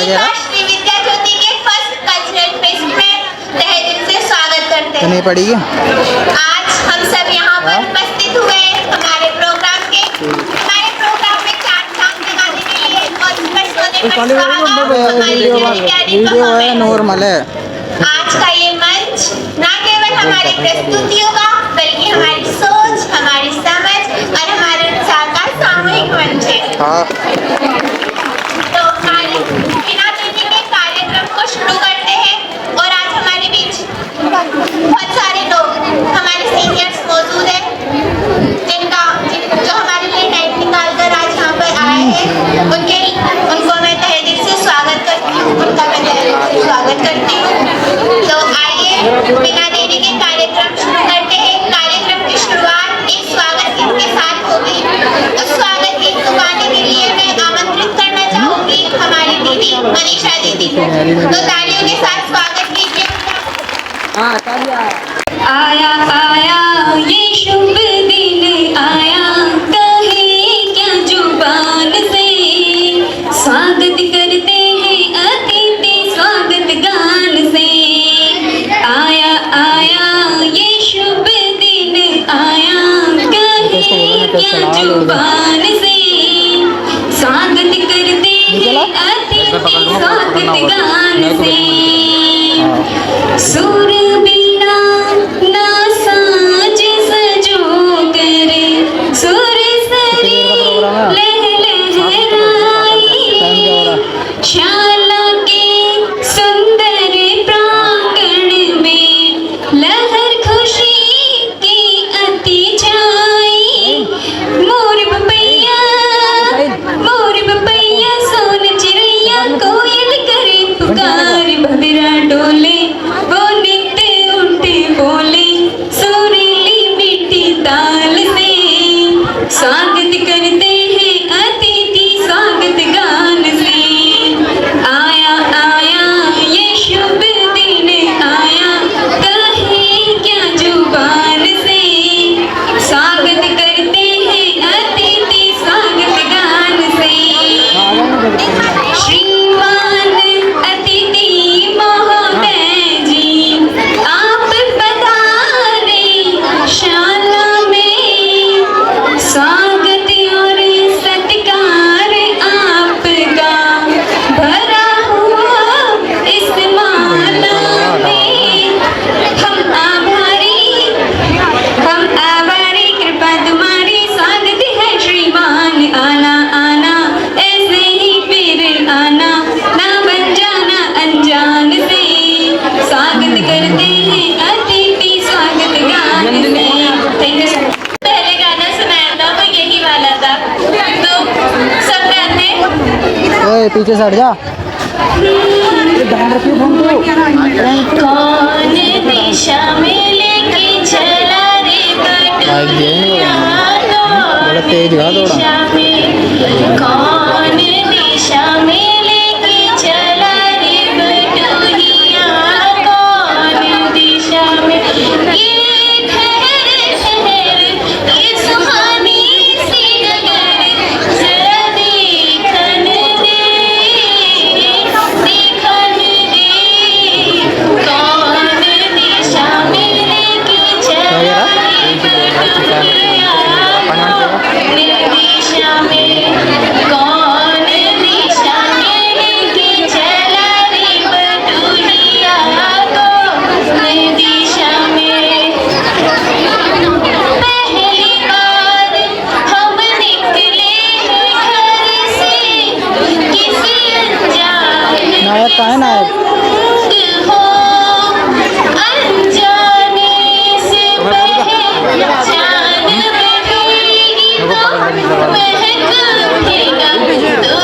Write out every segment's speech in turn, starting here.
सभी का श्री विद्या ज्योति के फर्स्ट कल्चरल फेस्ट में तहे दिल से स्वागत करते हैं। नहीं पड़ेगी। आज हम सब यहाँ पर उपस्थित हुए हमारे प्रोग्राम में चार चांद लगाने के लिए और वीडियो है नॉर्मल है। आज का ये मंच न केवल हमारी प्रस्तुतियों का बल्कि हमारी सोच, हमारी समझ और हमारे उत्साह का सामूहिक मंच है। तो बिना देरी के कार्यक्रम को शुरू करते हैं और आज हमारे बीच बहुत सारे लोग हमारे सीनियर्स मौजूद हैं जो हमारे लिए टाइम निकाल कर आज यहाँ पर आए हैं। उनको मैं तहे दिल से स्वागत करती हूँ। तो आइए बिना देरी के कार्यक्रम शुरू करते हैं। कार्यक्रम की शुरुआत एक स्वागत गीत के साथ होगी। उस स्वागत गीत को गाने के लिए मैं आमंत्रित करना चाहूंगी हमारी दीदी मनीषा दीदी को। तो तालियों के साथ स्वागत कीजिए। आया आया ये शुभ दिन आया, कहे क्या जुबान से, स्वागत करते हैं अतिथि स्वागत गान से। आया आया ये शुभ दिन आया, कहे क्या जुबान से, स्वागत करते हैं अतिथि स्वागत गान से। सुर बिना ना साज सजो कर, सुर सरी लहलहराई, शाला के सुंदर प्रांगण में लहर खुशी की अति छाई। मोर बपैया सोन चिड़ैया कोयल करे पुकार, भंवरा डोले वो नित्य उठे बोले, सुरीली मीठी ताल से, स्वागत करते हैं अतिथि स्वागत गान से। आया आया ये शुभ दिन आया, कहे क्या जुबान से, स्वागत करते हैं अतिथि स्वागत गान से। श्रीमान अतिथि महोदय जी, आप पधारे शाला में, स्वागत और सत्कार आपका भरा हुआ इस माला में। हम आभारी कृपा तुम्हारी, स्वागत है श्रीमान। आना आना ऐसे ही फिर आना, ना बन जाना अनजान से, स्वागत करते हैं अतिथि स्वागत गान से। Thank you. पहले गाना सुनाया था वो यही वाला था, तो सब गाते हैं। ओए पीछे सट जा। कौन दिशा में लेके चला रे बटुहिया, बड़ा तेज गा थोड़ा। दिशा में, कौन दिशा में लेके चला रे बटुहिया, कौन दिशा में। ये ठहर ठहर ये सुहानी सी डगर, जरा देखन दे, कौन दिशा में लेके चला रे बटुहिया, दिशा में, कौन दिशा में लेके चला रे बटुहिया, कौन दिशा में। पहली बार हम निकले घर से, किसी अनजान नायक कहाँ है नायक? हो, अनजाने से पहचान बढ़ेगी तो महक उठेगा।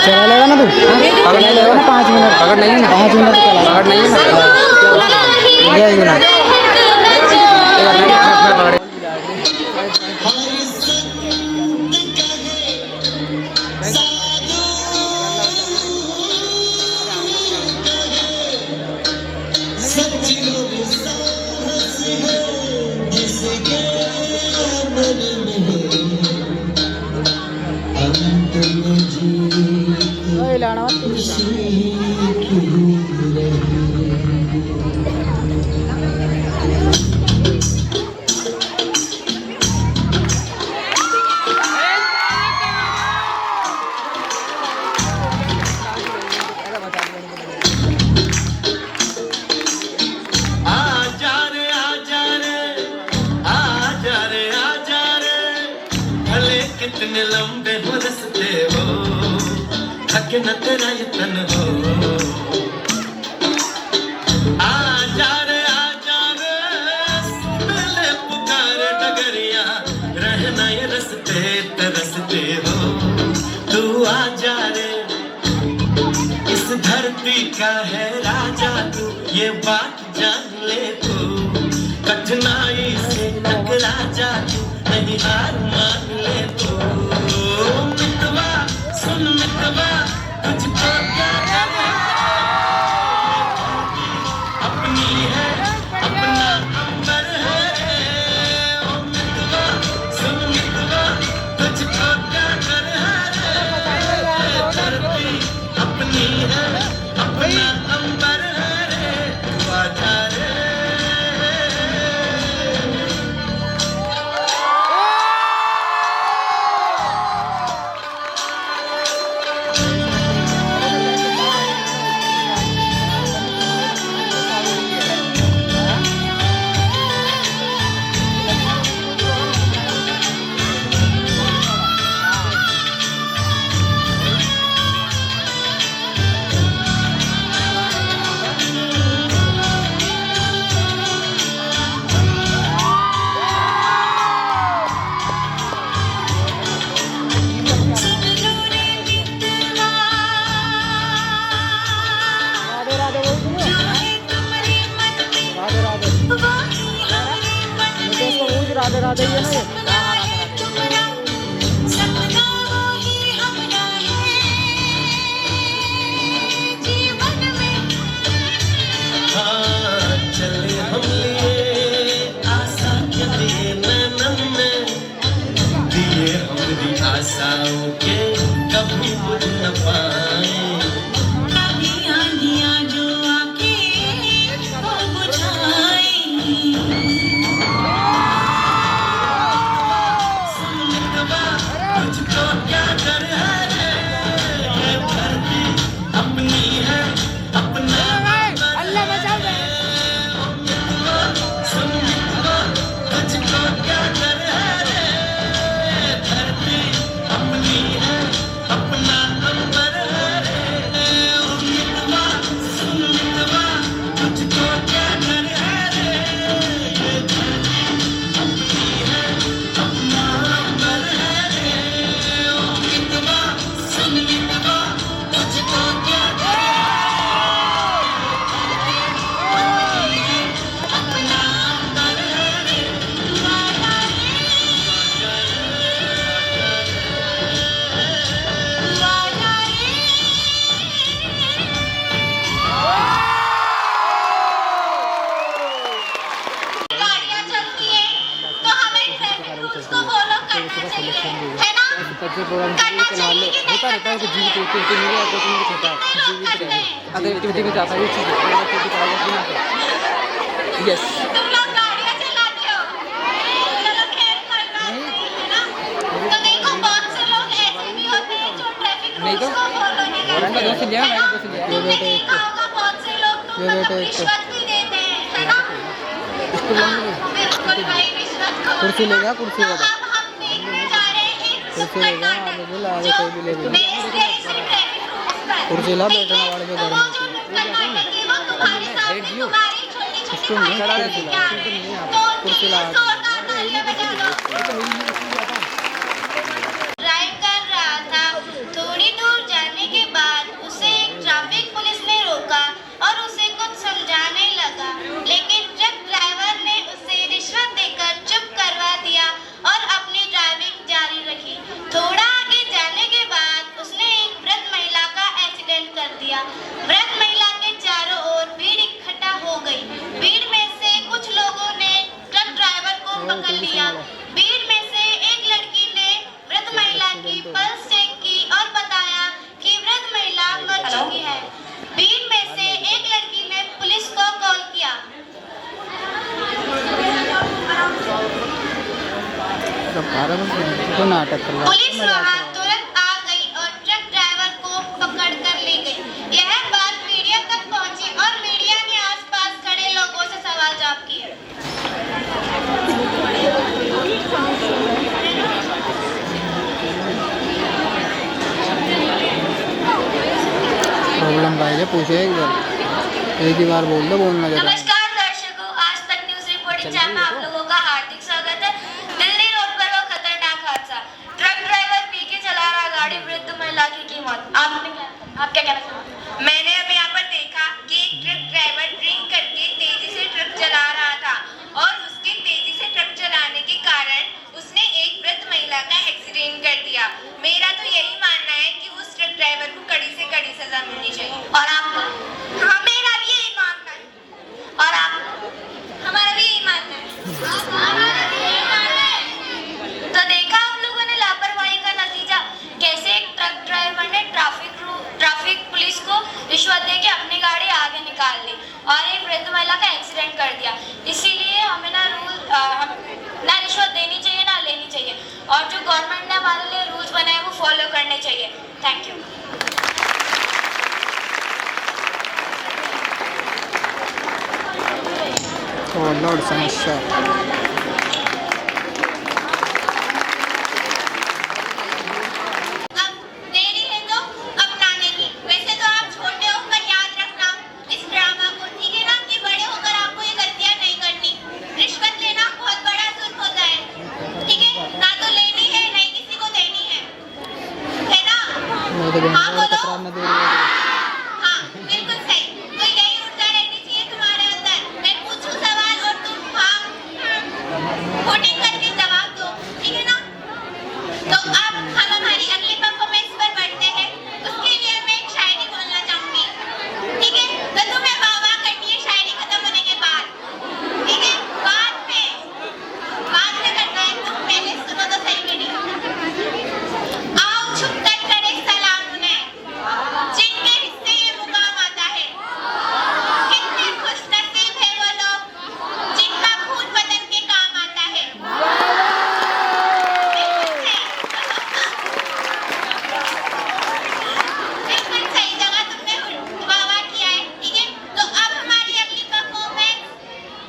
चलेगा ना तू? पकड़ नहीं लेगा ना 5 मिनट? पकड़ नहीं है ना 5 मिनट चला। पकड़ नहीं है ना? जाएगी ना? लाना इतने लंबे हो रस्ते हो, थके न तेरा ये तन हो। आजा रे सुन ले पुकार डगरिया, रहना ये रस्ते तरसते हो। तू आजा रे, इस धरती का है राजा तू, ये बात जान ले तू। कठिनाई से टकरा जा तू, नहीं हार मान ले तू। मितवा सुन मितवा, तुझको क्या करना, अपनी है अपना अंबर है। ओ मितवा सुन मितवा, तुझको क्या करना है, धरती अपनी है अपना अंबर है। तू आजा रे। राधे राधे ये ना चले हम लिए आशा के दिए नैनन में, दिए हमारी आशाओं के कभी बुझ न पाए। कभी आंधियां जो आके वो बुझाएंगी। तुझको क्या डर है रे, ये धरती अपनी है अपना अल्लाह बचा ले। सुन मितवा, तुझको क्या डर है रे, ये धरती अपनी है अपना अंबर है रे। ओ मितवा सुन मितवा, तुझको क्या डर है रे, ये धरती अपनी है अपना अंबर है रे। सुन मितवा, तुझको क्या डर है, अपना अंबर है रे। गाड़ियाँ चलती हैं तो हमें ट्रैफिक रूल्स को फॉलो करना चाहिए, है ना? करना चाहिए कि नहीं करना चाहिए? कितने लोग करते हैं? अगर एक्टिविटी में जाता है ये चीज़ यस तुम लोग गाड़ियाँ चलाते हो, चलो खैर कोई बात नहीं, है ना? तो देखो बहुत से लोग ऐसे भी होते हैं जो ट्रैफिक नहीं तो रूल्स को फॉलो नहीं मैंने करते, दोस्त लिया है मैंने ना? दोस्त लिया तुमने देखा होगा बहुत से लोग तो मतलब रिश्वत भी देते हैं, है ना? हाँ, बिल्कुल भाई रिश्वत खोर कुर्सी है ना? लेगा, कुर्सी तो लेगा। अब हम देखने जा रहे हैं एक कुर्सी सुपर लेगा, नाटक आगे बोला, आगे जो कोई भी ले लेगा। बेस्ड है इसी ट्रैफिक रूल्स पर। कुर्सी ला, ठीक बैठने है? वाले पे तो घर वो में जो नुक्कड़ नाटक है वो तुम्हारे सामने जियो। तुम्हारी छोटी-छोटी इसको नहीं भाइयों चढ़ा को के लेके आ रहे हैं। तो उनके कुर्सी लिए ला। जोरदार तालियां बजा दो। ड्राइव कर रहा था, थोड़ी दूर जाने के बाद उसे एक ट्रैफिक पुलिस ने रोका और उसे कुछ समझाने लगा, लेकिन ट्रक ड्राइवर ने उसे रिश्वत देकर चुप करवा दिया और अपनी ड्राइविंग जारी रखी। थोड़ा आगे जाने के बाद उसने एक वृद्ध महिला का एक्सीडेंट कर दिया। वृद्ध महिला के चारों ओर भीड़ इकट्ठा हो गई। भीड़ में से कुछ लोगों ने ट्रक ड्राइवर को पकड़ लिया। भीड़ में से एक लड़की ने वृद्ध महिला की पल्स चेक की और बताया कि वृद्ध महिला मर चुकी है। भीड़ में से एक लड़की ने पुलिस को कॉल किया। तो नाटक कर रहा पुलिस वहां तुरंत आ गई और ट्रक ड्राइवर को पकड़ कर ले गई। यह बात मीडिया तक पहुंची और मीडिया ने आसपास खड़े लोगों से सवाल जवाब किए। पहले पूछे एक ही बार बोल दो, बोलना जरा। नमस्कार दर्शकों, आज तक न्यूज रिपोर्टिंग चैनल में आप लोगों का हार्दिक स्वागत है। दिल्ली रोड पर वो खतरनाक हादसा, ट्रक ड्राइवर पी के चला रहा गाड़ी, वृद्ध महिला की मौत। आप क्या कहना चाहते? मैंने अभी यहाँ पर देखा कि एक ट्रक ड्राइवर ड्रिंक करके तेजी से ट्रक चला रहा था और उसके तेजी से ट्रक चलाने के कारण उसने एक वृद्ध महिला का एक्सीडेंट कर दिया। मेरा तो यही मानना है कि उस ट्रक ड्राइवर को कड़ी से कड़ी सजा मिलनी चाहिए। और आपका? हाँ, मेरा भी यही मानना है। और आप? हमारा भी यही मानना है। तो देखा आप लोगों ने लापरवाही का नतीजा, कैसे एक ट्रक ड्राइवर ने ट्रैफिक पुलिस को रिश्वत देके अपनी गाड़ी आगे निकाल ली और एक वृद्ध महिला का एक्सीडेंट कर दिया। इसीलिए हमें ना रिश्वत देनी चाहिए ना लेनी चाहिए, और जो गवर्नमेंट ने हमारे लिए रूल्स बनाए वो फॉलो करने चाहिए। Thank you. लॉर्ड समस्या अब देरी है तो अपनाने की। वैसे तो आप छोटे हो पर याद रखना इस ड्रामा को, ठीक है ना, कि बड़े होकर आपको ये गलतियां नहीं करनी। रिश्वत लेना बहुत बड़ा जुर्म होता है, ठीक है? ना तो लेनी है ना ही किसी को देनी है ना? हाँ बोलो। हाँ, बिल्कुल सही। तो यही ऊर्जा रहनी चाहिए तुम्हारे अंदर। मैं पूछूं सवाल और तुम हाँ वोटिंग करके जवाब दो, ठीक है ना? तो अब हम हमारी अगली परफॉर्मेंस पर बढ़ते हैं। उसके लिए मैं एक शायरी बोलना चाहूंगी, ठीक है? तो तुम्हें वाह वाह करनी है शायरी खत्म होने के बाद, ठीक है? बाद में करना है, तुम पहले सुनो तो सही मेरी। आओ छुप कर करे सलाम उन्हें जिनके हिस्से ये मुकाम आता है। कितने खुश नसीब है वो लोग जिनका खून वतन के काम आता है। बिल्कुल सही जगह तुमने वाह किया है, ठीक है? तो अब हमारी अगली परफॉर्मेंस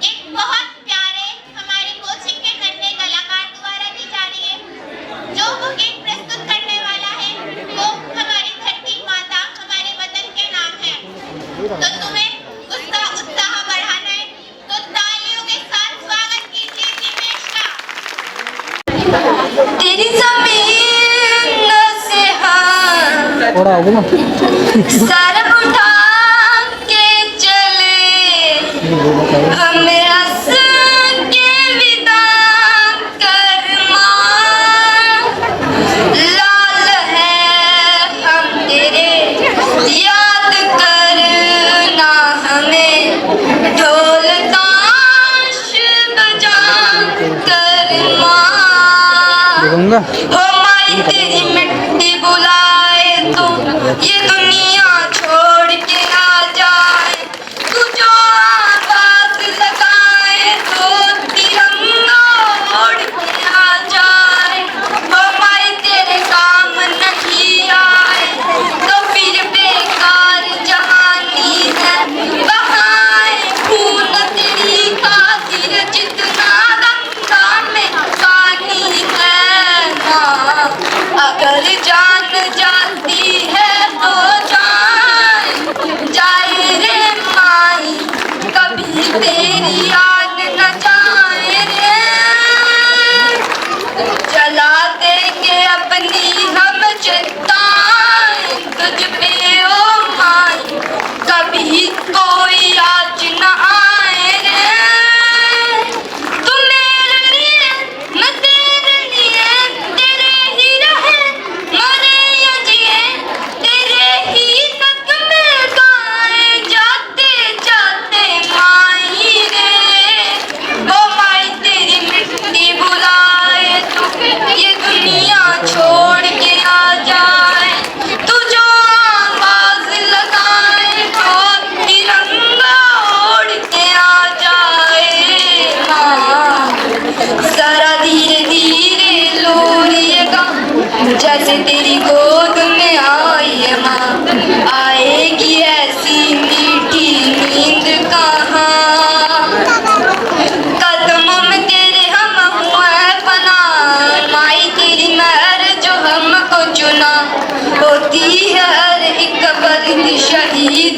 एक बहुत प्यारे हमारे कोचिंग के नन्हे कलाकार द्वारा दी जा रही है। जो वो गीत प्रस्तुत करने वाला है वो हमारी धरती माता, हमारे वतन के नाम है। तो तुम्हें उसका उत्साह बढ़ाना है, तो तालियों के साथ स्वागत कीजिए दिनेश का। तेरी जमीन से हाथ थोड़ा होगा ना सर उठा के चले, हमें हंस के विदा कर मां। लाल है हम तेरे याद करना, हमें ढोल ताश बजा कर मां। देखूंगा हो माई तेरी मिट्टी बुलाए तो ये दुनिया छोड़ के आ जाए। तू जो आवाज लगाए तो तिरंगा उड़ के आ जाए। हो माई तेरे काम नहीं आए तो फिर बेकार जवानी है। बहाए खून तेरी खातिर जितना गंगा में पानी है ना। अगर जान जाती है तो जाए रे माई, कभी तेरी याद न जाए रे। जला देंगे अपनी हम चिताएं तुझ पे ओ माई, कभी कोई आज न आए रे। तू मेरे लिए मैं तेरे लिए, तेरे ही रहे मरे या जिए, तेरे ही तक में गाए जाते जाते माई रे। ओ माई तेरी मिट्टी बुलाए तो ये दुनिया छोड़ के आ जाए। तू जो आवाज लगाए तो तिरंगा उड़ के आ जाए माँ। जरा धीरे धीरे लोरिएगा, जैसे तेरी गोद में आई है माँ। आएगी ऐसी मीठी नींद कहाँ, कदमों में तेरे हम हुए फना। माई तेरी मेहर जो हमको चुना, होती है हर एक बर्द शहीद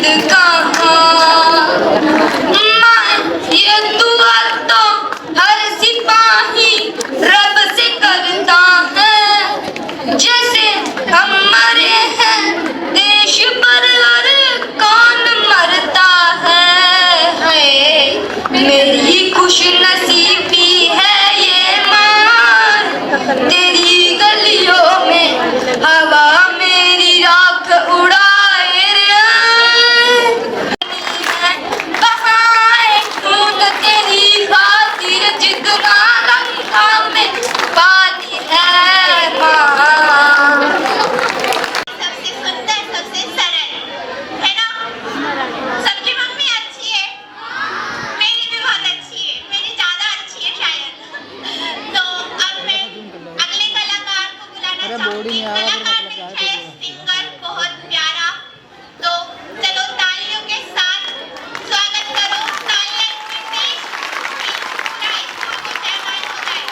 आएगा फिर कलाकार मतलब क्या मित्र है सिंगर बहुत प्यारा। तो चलो तालियों के साथ स्वागत करो। तालियां इतनी तेज कि पूरा स्कूल को सहमान हो जाए।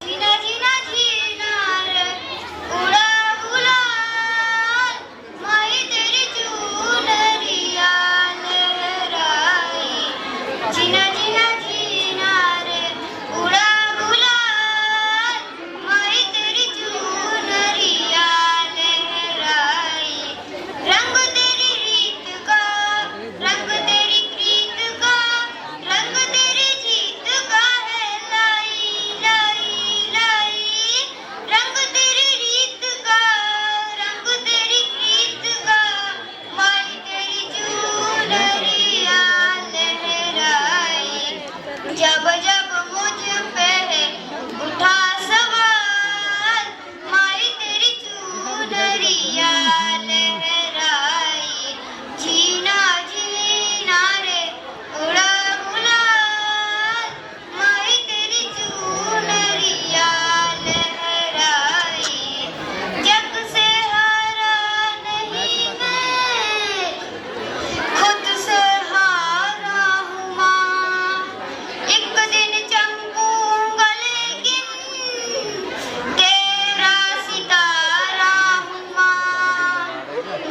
जीना जीना जीना रे उड़ा गुलाल, माही तेरी चुनरिया लहराई। जीना जीना जीना रे उड़ा गुलाल, माही तेरी चुनरिया लहराई। रंग तेरी रीत का, रंग तेरी प्रीत का, रंग तेरी जीत का है लाई लाई लाई। रंग तेरी रीत का, रंग तेरी प्रीत का, माही तेरी चुनरिया लहराई। जब जब मुझ पे उठा सवाल, माही तेरी चुनरिया लहराई। जीना जीना रे उड़ा गुलाल, माही तेरी चुनरिया लहराई। जग से हारा नहीं मैं, खुद से हारा हूँ माँ। एक दिन चमकूंगा लेकिन तेरा सितारा हूँ माँ।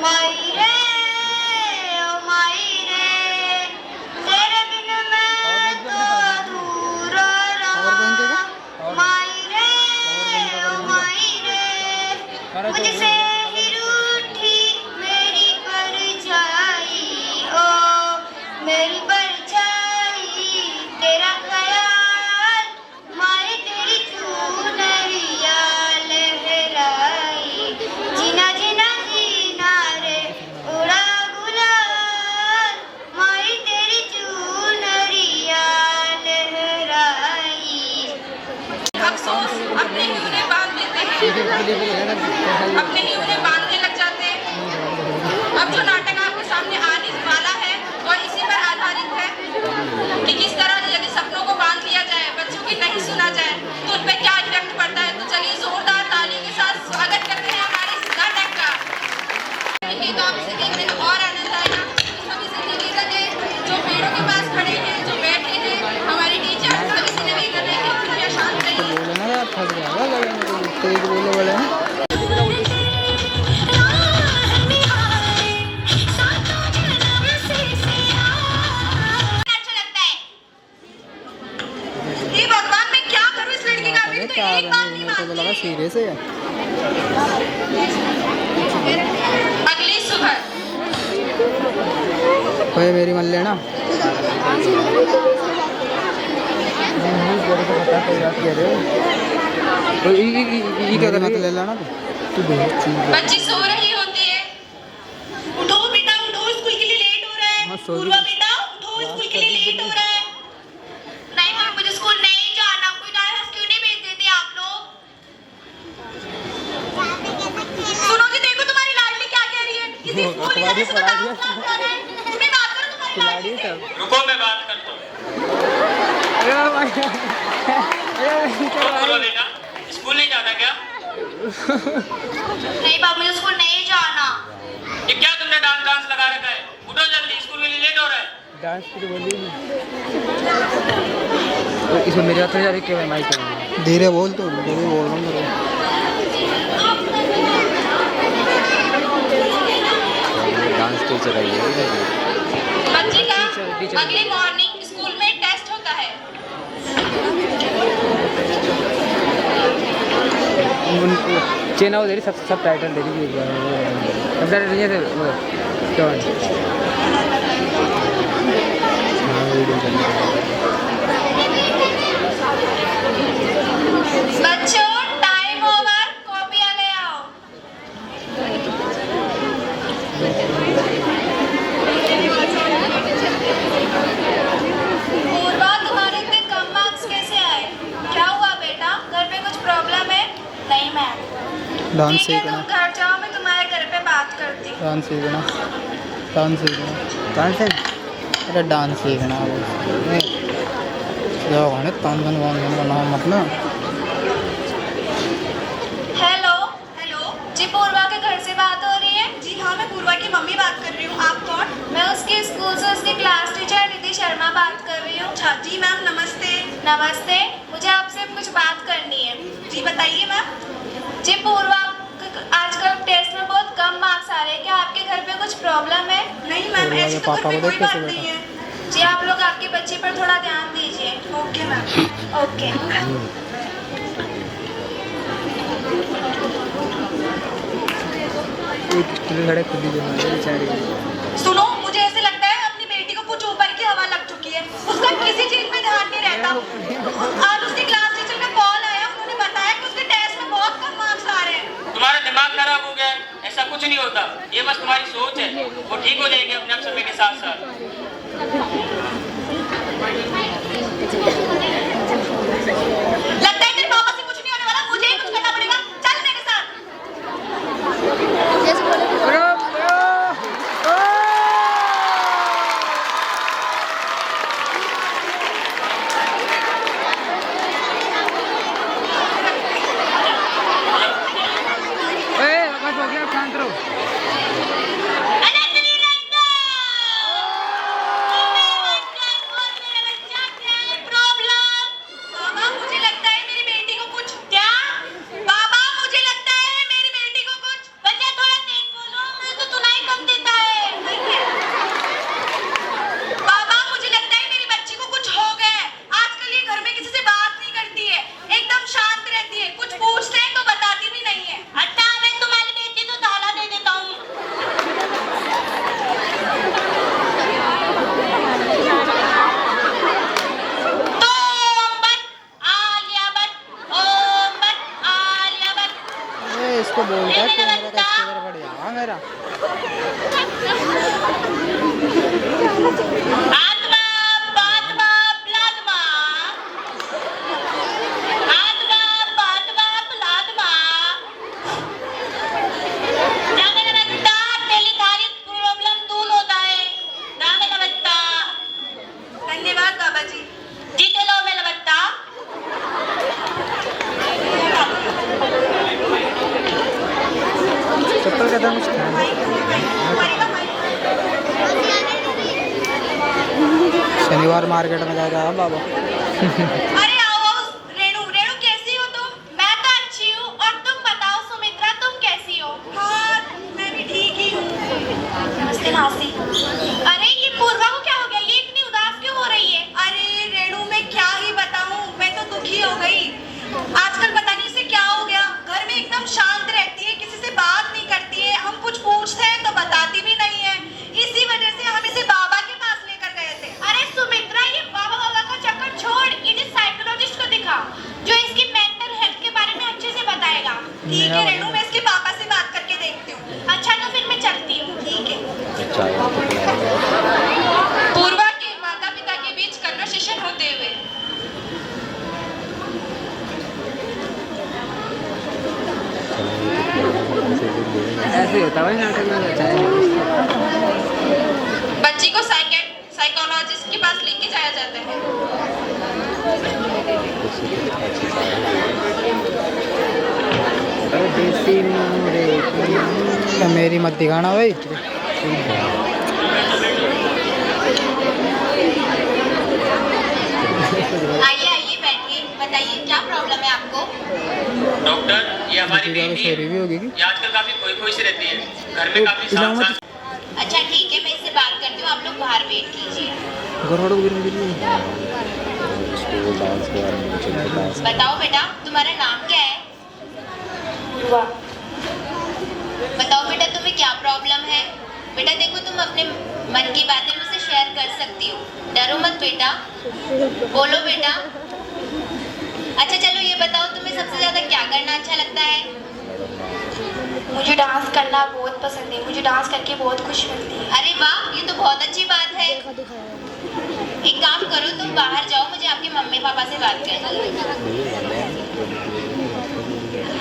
माई रे ओ माई रे, तेरे बिन मैं तो अधूरा रहा। माई रे ओ माई रे, मुझसे ही रूठी मेरी परछाई। ओ मेरी परछाई तेरा ख्याल, माही तेरी चुनरिया लहराई। जीना जीना जीना रे उड़ा गुलाल, माही तेरी चुनरिया लहराई। अफसोस अपने ही उन्हें बांध देते हैं, अपने ही उन्हें बांधने लग जाते हैं। अब जो नाटक आपके सामने आने वाला है वो इसी पर आधारित है कि किस तरह यदि सपनों को बांध लिया जाए, बच्चों की नहीं सुना जाए तो उन पर क्या इफेक्ट पड़ता है। तो चलिए जोरदार तालियों के साथ स्वागत करते हैं हमारे इस नाटक का। देखिए तो आप इसे देखने में और आनंद आएगा। सभी से निवेदन है, जो पेड़ों के पास खड़े हैं, जो बैठे हैं, हमारे टीचर, सभी से निवेदन है कि कृपया शांत रहिए। बोले ना यार फंस गया होगा गले में, तो तेज बोले वाले हैं। अच्छा लगता है। हे भगवान, मैं क्या करूं इस लड़की का? अरे अभी तो क्या एक बात बनी, नहीं मेरे को तो लगा मानती। सीरियस है। अगली सुबह कोई मेरी मन लेना क्या करना ले लेना तू बच्ची सो रही होती है। उठो बेटा उठो, स्कूल के लिए लेट हो रहा है। हाँ, सो रही पूर्वा हूँ। बेटा उठो, स्कूल के लिए लेट हो रहा है। नहीं मम्मी, मुझे स्कूल नहीं जाना। कोई डांस क्यों नहीं भेज देते आप लोग? सुनो जी, देखो तुम्हारी लाडली क्या कह रही है। किसी वो स्कूल अखबार में ही से पढ़ा बताओ दिया। क्या कर रहा है। तुम्हें बात करो तुम्हारी लाडली से। रुको, मैं बात करता हूँ। पूर्वा बेटा, स्कूल नहीं जाना क्या? नहीं बाबू, मुझे स्कूल नहीं जाना। ये क्या तुमने डांस लगा रखा है? उठो जल्दी, स्कूल के लिए लेट हो रहा है। डांस की तो बोली नहीं। इसमें मेरे हाथ में जा रही क्या माइक धीरे बोल, तो धीरे बोल रहा हूँ। डांस टीचर आई है। बच्ची का अगली मॉर्निंग स्कूल में टेस्ट होता है। चेना वो दे रही, सब टाइटल दे रही है। सब टाइटल नहीं है तो क्या बच्चों टाइम ओवर, कॉपियां ले आओ। पूर्वा, तुम्हारे इतने कम मार्क्स कैसे आए? क्या हुआ बेटा, घर पे कुछ प्रॉब्लम है? नहीं मैम। डांस ठीक है, सीखना, तुम घर जाओ, मैं तुम्हारे घर पे बात करती हूँ। डांस सीखना, डांस सीखना, डांस है। अरे डांस सीखना जाओ है तान बन बना मतलब उसके स्कूल से उसकी क्लास टीचर निधि शर्मा बात कर रही हूँ। अच्छा जी मैम, नमस्ते। नमस्ते, मुझे आपसे कुछ बात करनी है। जी बताइए मैम। जी पूर्वा, आजकल टेस्ट में बहुत कम मार्क्स आ रहे हैं, क्या आपके घर पे कुछ प्रॉब्लम है? नहीं मैम, ऐसी तो घर पे कोई बात नहीं है। जी आप लोग आपके बच्चे पर थोड़ा ध्यान दीजिए। Okay ma'am. ओके। खड़े खुद ही बेचारी। सुनो, मुझे ऐसे लगता है अपनी बेटी को कुछ ऊपर की हवा लग चुकी है। उसका किसी चीज में ध्यान नहीं रहता। आज उसकी क्लास टीचर का कॉल आया, उन्होंने बताया कि उसके टेस्ट में बहुत कम मार्क्स आ रहे हैं। तुम्हारा दिमाग खराब हो गया है, ऐसा कुछ नहीं होता, ये बस तुम्हारी सोच है, वो ठीक हो जाएगी अपने आप समय के साथ साथ। लगता है तेरे पापा से कुछ नहीं होने वाला, मुझे ही कुछ करना पड़ेगा। चल मेरे साथ। बस हो गया, शांत रहो। बाबा मुझे लगता है मेरी बेटी को कुछ। क्या बाबा, मुझे लगता है मेरी बेटी को कुछ। बच्चा थोड़ा तेज बोलो, मुझे तो सुनाई कम देता है। बाबा मुझे लगता है मेरी बच्ची को कुछ हो गया है। आजकल ये घर में किसी से बात नहीं करती है, एकदम शांत रहती है, कुछ पूछते हैं तो बताती भी नहीं है। अच्छा मैं तुम्हारी बेटी को ताला दे देता हूँ। इसको बोलता है कि मेरा का स्पीकर बढ़िया। हाँ मेरा आत्मा पात्मा प्लाज्मा, आत्मा पात्मा प्लाज्मा, नागनवत्ता टेलीथारिक प्रॉब्लम दूर होता है। नागनवत्ता। धन्यवाद बाबा जी। जीते लो मेलवत्ता। चप्पल का दाम कुछ था। शनिवार मार्केट में जाएगा बाबा। अरे आओ आओ। रेणु, रेणु कैसी हो तुम? मैं तो अच्छी हूँ, और तुम बताओ सुमित्रा, तुम कैसी हो? हाँ मैं भी ठीक ही हूँ। नमस्ते मासी। अरे ये पूर्वा को क्या हो गया, ये इतनी उदास क्यों हो रही है? अरे रेणु मैं क्या ही बताऊँ, मैं तो दुखी हो गई। आजकल पता नहीं इसे क्या हो गया, घर में एकदम शांत रहती है, किसी से बात नहीं करती है, हम कुछ पूछते हैं तो बताती भी नहीं है। इसी वजह से हम इसे बाबा के पास लेकर गए थे। अरे सुमित्रा, ये बाबा बाबा का चक्कर छोड़, इन्हें साइकोलॉजिस्ट को दिखा, जो इसकी मेंटल हेल्थ के बारे में अच्छे से बताएगा। ठीक है रेणु, मैं इसके पापा से बात करके देखती हूँ। अच्छा तो फिर मैं चलती हूँ। ठीक है। पूर्वा के माता पिता के बीच कन्वर्सेशन होते हुए। ऐसे ही होता है नाटक में। बच्ची को साइकोलॉजिस्ट के पास लेके जाया जाता है। तो मेरी मत दिखाना भाई। आइए आइए बैठिए, बताइए क्या प्रॉब्लम है आपको? डॉक्टर, ये हमारी बेटी है, भी होगी ये आजकल काफी खोई खोई सी रहती है, घर में काफी शांत शांत। अच्छा ठीक है, मैं इससे बात करती हूँ, आप लोग बाहर वेट कीजिए। बताओ बेटा, तुम्हारा नाम क्या है? बताओ बेटा, तुम्हें क्या प्रॉब्लम है? बेटा देखो, तुम अपने मन की बातें मुझसे शेयर कर सकती हो, डरो मत बेटा, बोलो बेटा। अच्छा चलो ये बताओ, तुम्हें सबसे ज्यादा क्या करना अच्छा लगता है? मुझे डांस करना बहुत पसंद है, मुझे डांस करके बहुत खुशी मिलती है। अरे वाह, ये तो बहुत अच्छी बात है। एक काम करो, तुम बाहर जाओ, मुझे आपके मम्मी पापा से बात करनी है।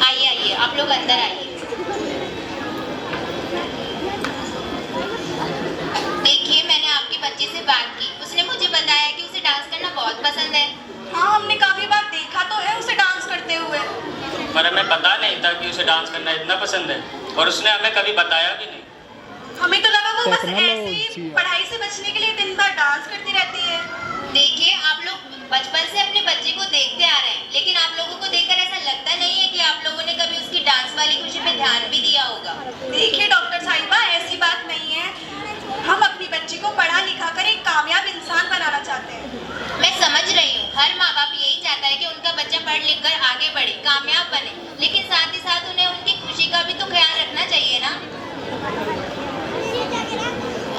आइए आइए, आप लोग अंदर आइए। देखिए, मैंने आपके बच्चे से बात की, उसने मुझे बताया कि उसे डांस करना बहुत पसंद है। हाँ हमने काफी बार देखा तो है उसे डांस करते हुए। पर हमें पता नहीं था कि उसे डांस करना इतना पसंद है, और उसने हमें कभी बताया भी नहीं। हमें तो लगा वो बस टेक्नोलॉजी ऐसे ही पढ़ाई से बचने के लिए दिन भर डांस करती रहती है। देखिए, आप लोग बचपन से अपने बच्चे को देखते आ रहे हैं, लेकिन आप लोगों को देखकर ऐसा लगता नहीं है कि आप लोगों ने कभी उसकी डांस वाली खुशी पे ध्यान भी दिया होगा। देखिए डॉक्टर साहिबा, ऐसी बात नहीं है। हम अपनी बच्ची को पढ़ा लिखा कर एक कामयाब इंसान बनाना चाहते हैं। मैं समझ रही हूँ, हर माँ बाप यही चाहता है कि उनका बच्चा पढ़ लिख कर आगे बढ़े, कामयाब बने, लेकिन साथ ही साथ उन्हें उनकी खुशी का भी तो ख्याल रखना चाहिए ना।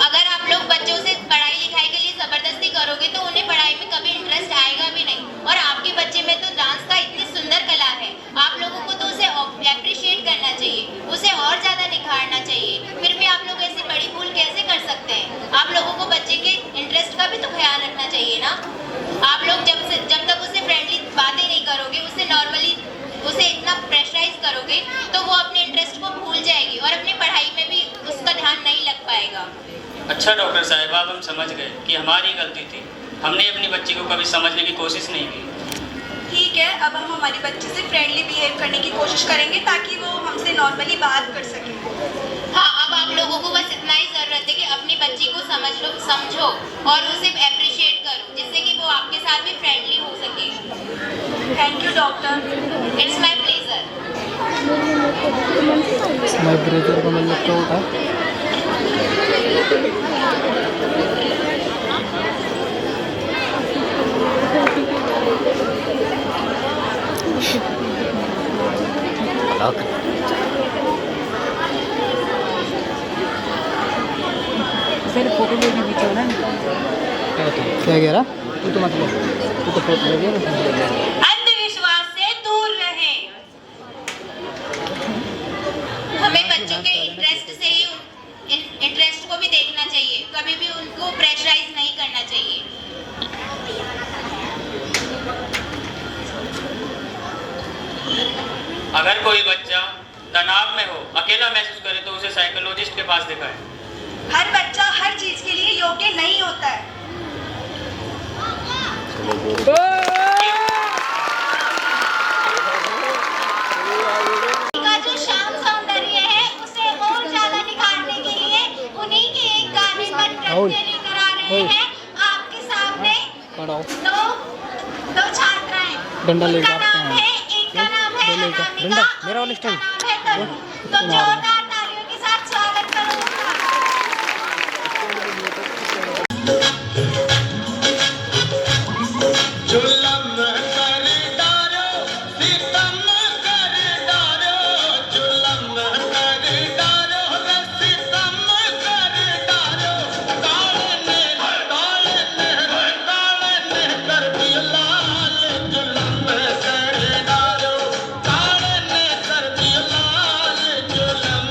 अगर आप लोग बच्चों से पढ़ाई लिखाई के लिए जबरदस्ती करोगे तो उन्हें पढ़ाई में कभी इंटरेस्ट आएगा भी नहीं। और आपके बच्चे में तो डांस का इतनी सुंदर कला है, आप लोगों को तो उसे एप्रिशिएट करना चाहिए, उसे और ज्यादा निखारना चाहिए। फिर भी आप लोग ऐसी बड़ी भूल कैसे कर सकते हैं? आप लोगों को बच्चे के इंटरेस्ट का भी तो ख्याल रखना चाहिए ना। आप लोग जब तक उससे फ्रेंडली बातें नहीं करोगे, उससे नॉर्मली उसे इतना प्रेशराइज करोगे तो वो अपने इंटरेस्ट को भूल जाएगी और अपनी पढ़ाई में भी उसका ध्यान नहीं लग पाएगा। अच्छा डॉक्टर साहब, अब हम समझ गए कि हमारी गलती थी, हमने अपनी बच्ची को कभी समझने की कोशिश नहीं की। ठीक है, अब हम हमारी बच्ची से फ्रेंडली बिहेव करने की कोशिश करेंगे ताकि वो हमसे नॉर्मली बात कर सके। हाँ, अब आप लोगों को बस इतना ही जरूरत है कि अपनी बच्ची को समझो और उसे एप्रिशिएट करो, जिससे कि वो आपके साथ भी फ्रेंडली हो सके। Thank you doctor. It's my pleasure. My brother को मतलब क्या होता है? सर फोटो ले भी खींचो ना। क्या कह रहा? तू तो मतलब तू तो फोटो ले लिया। अंधविश्वास से दूर रहें। हमें बच्चों के इंटरेस्ट से ही इंटरेस्ट को भी देखना चाहिए, कभी भी उनको प्रेशराइज नहीं करना चाहिए। अगर कोई बच्चा तनाव में हो, अकेला महसूस करे तो उसे साइकोलॉजिस्ट के पास दिखाएं। हर बच्चा हर चीज के लिए योग्य नहीं होता है। का जो शाम सौंदर्य है उसे और ज्यादा निखारने के लिए उन्हीं के एक गाने पर नृत्य लेकर आ रहे हैं आपके सामने दो छात्राएं। डंडा ले उनका जाते नाम हैं। है, एक का नाम है डंडा, अनामिका, डंडा, मेरा वाला एक का स्टाइल। नाम है तनु। तो जोरदार तालियों के साथ स्वागत करो उनका। जुलम कर डालो, सितम कर डालो, जुलम कर डालो, सितम कर डालो, ताड़ने कर दिया लाल, जुलम कर डालो, ताड़ने कर दिया लाल, जुलम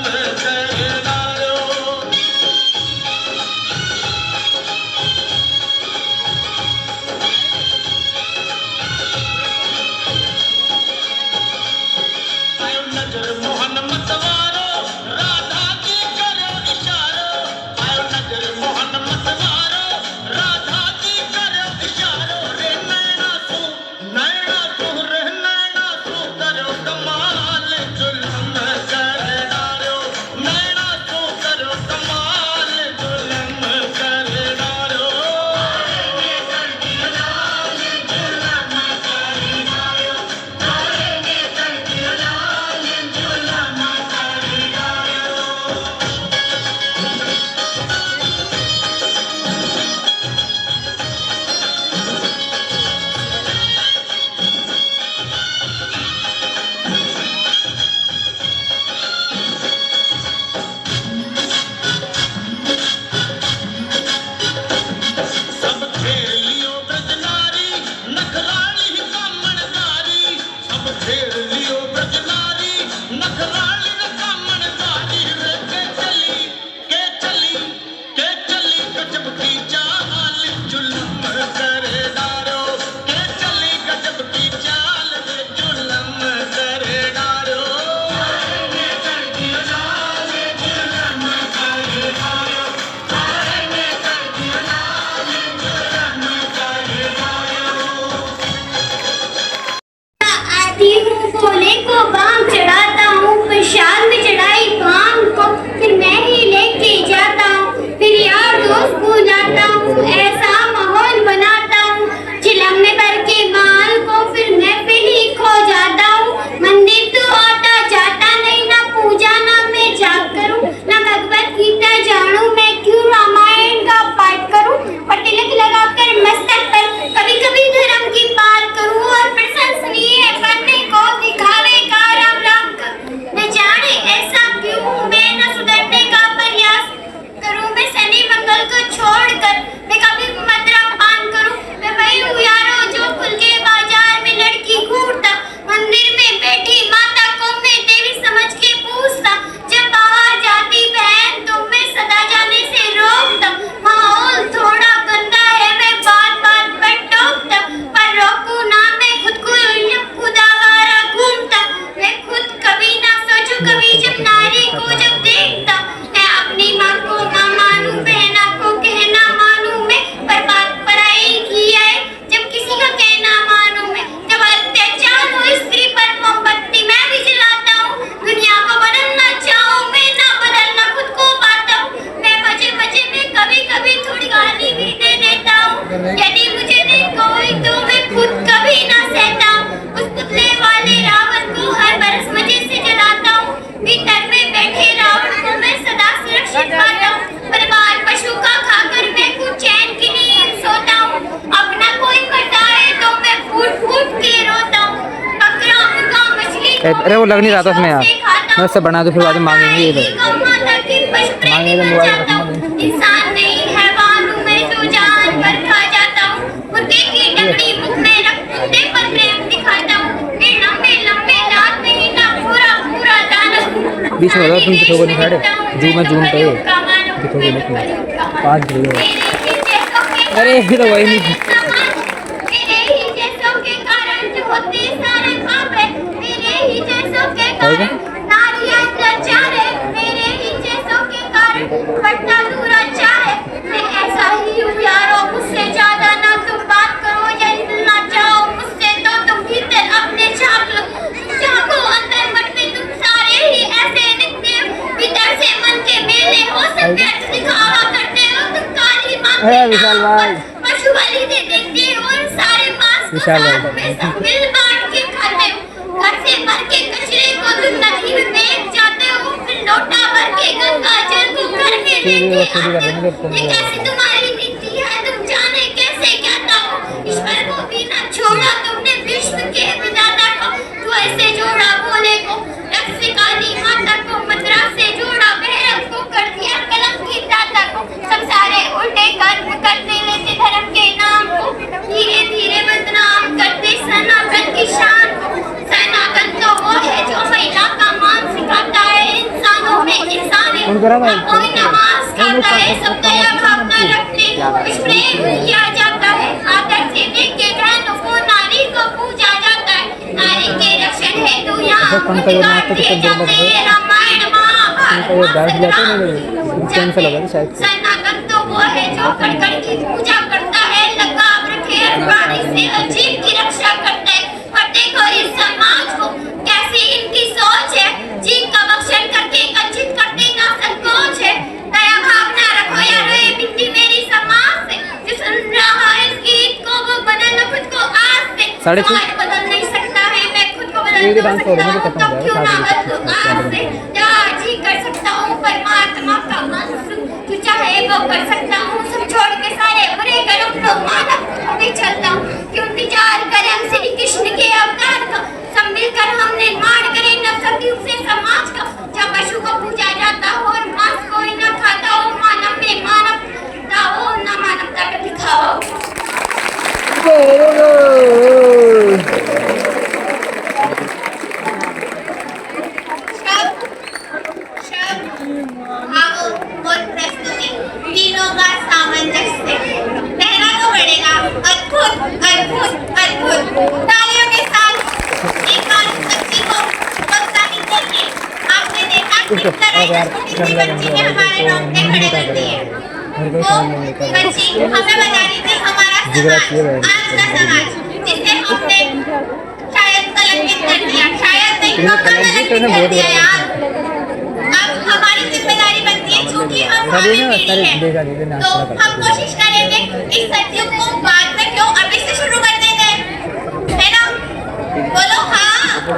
कभी जब नारी को जब देखता मैं अपनी माँ को माँ मानूं, बहना को कहना मानूं मैं, पर बात पराई की है जब किसी का कहना मानूं मैं। जब अत्याचार हो स्त्री पर मोमबत्ती मैं भी जलाता हूँ, दुनिया को बदलना चाहूँ मैं, ना बदलना खुद को पाता हूँ मैं। मजे मजे में कभी कभी थोड़ी गाली भी दे देता हूँ, यदि मुझे नहीं कोई तो मैं खुद कभी ना सहता हूँ। उस पुतले वाले रावण को हर बरस मजे से जलाता हूँ, भीतर में बैठे रावण को मैं सदा सुरक्षित पाता हूँ। परिवार पशु का खाकर मैं कुछ चैन की नींद सोता हूँ, अपना कोई मरता है तो मैं फूट फूट के रोता हूँ। बकरा मुर्गा मछली अरे वो लग नहीं रहा था उसमें यार, मैं उससे बना दूँ फिर बाद में मांगेंगे ये लोग। मांगे तो मोबाइल इंसान नहीं हैवान हूँ मैं जो जानवर खा जाता हूँ, मुर्गे की टकरी मुख में रख कुत्ते पर प्रेम दिखाता हूँ। फिर लंबे लंबे दांत नहीं ना पूरा पूरा दाना बीच में तुम दिखोगे नहीं खड़े जूम में जूम पे दिखोगे नहीं 5 किलो। अरे ये तो वही नहीं मेरे ही जैसों के कारण जो होते सारे पाप है, मेरे ही जैसों के कारण नारियां लाचार है, मेरे ही जैसों के कारण बढ़ता दुराचार है। मैं ऐसा ही हूँ यारो, मुझसे ज्यादा ना तुम बात करो या हिलना चाहो मुझसे तो तुम भीतर अपने झांक लो, झांको अंदर मत में तुम सारे ही ऐसे निकले हो, भीतर से मन के मेले हो सब व्यर्थ दिखावा करते हो तुम काली माँ के विशाल नाम भाई। पर पशु बलि दे देते हो और सारे मांस को विशाल भाई। साथ में सब मिल बांट के खाते हो। घर से भर के कचरे को तुम नदी में फेंक जाते हो, फिर लोटा भर के गंगा जल को घर में लेके आते हो। ये कैसी तुम्हारी नीति है तुम जाने कैसे कहता हो, ईश्वर को भी न छोड़ा तुमने विश्व के विधाता को, तू ऐसे जोड़ा भोले को रक्त से काली माता को, मद्रास से जोड़ा भैरव को, कर दिया कलंक की दाता को। सब सारे उल्टे कर्म करते लेते धर्म के नाम को, धीरे धीरे बदनाम करते सनातन की शान को। सनातन तो वो है जो महिला का मान सिखाता है, इंसानों में इंसानियत का कोई नमाज खाता है, सब दया भावना रखते कुछ प्रेम किया जाता है। आदर से देखे बहनों को नारी को पूजा जाता है, नारी के रक्षण हेतु यहाँ अधिकार दिए जाते हैं। रामायण महाभारत सनातन तो वो है जो कण की पूजा करता है, लगाव रखे अखबारी से अजीब की रक्षा करता है। और देखो इस समाज को कैसी इनकी सोच है, जीव का भक्षण करके कच्चित करते ना संकोच है। दया भावना रखो यार ये बिंदी मेरी समाज से, जो सुन रहा है इस गीत को वो बदल खुद को आज से। समाज बदल नहीं सकता है मैं खुद को बदल नहीं सकता हूँ, तो क्यों ना बदलूं आज से। जो आज ही कर सकता हूँ परमात्मा का मंत्र, तू चाहे वो कर सकता हूँ, सब छोड़ के सारे बुरे कर्म तो मानव भी चलता हूँ। क्यों इंतजार करें हम श्री कृष्ण के अवतार का, सब मिलकर हम निर्माण करें नव सतयुग से समाज का, जब पशु को पूजा जाता हो और मांस कोई न खाता हो, मानव में मानवता हो न मानवता का दिखावा हो। भाव और प्रस्तुति तीनों का सामंजस्य कहना तो पड़ेगा अद्भुत अद्भुत अद्भुत। तालियों के साथ एक बार बच्ची को प्रोत्साहित करिए। आपने देखा किस तरह छोटी सी बच्ची ने हमारे रोंगटे खड़े कर दिए। वो बच्ची हमें बता रही थी हमारा समाज आज का समाज जिसे हमने शायद कलंकित कर दिया, शायद नहीं कलंकित कर दिया यार। हमारी जिम्मेदारी बनती है क्योंकि हम आगे पीढ़ी है, तो हम कोशिश करेंगे इस सतयुग को बाद में क्यों अभी से शुरू कर देंगे, है ना? बोलो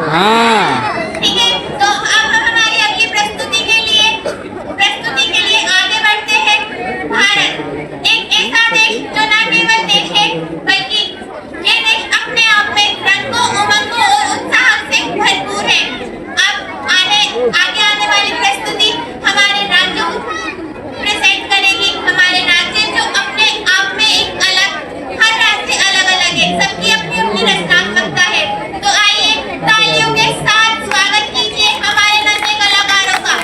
हाँ। ठीक है, तो अब हम हमारी अगली प्रस्तुति के लिए आगे बढ़ते हैं। भारत एक ऐसा देश जो न केवल देश है बल्कि ये देश अपने आप में रंगों उमंगों और उत्साह से भरपूर है। अब आगे आने वाली प्रस्तुति हमारे राज्यों प्रेजेंट करेगी। हमारे राज्य जो अपने आप में एक अलग, हर राज्य अलग अलग है, सबकी अपनी अपनी रचनात्मकता है। तो आइए तालियों के साथ स्वागत कीजिए हमारे नन्हे कलाकारों का।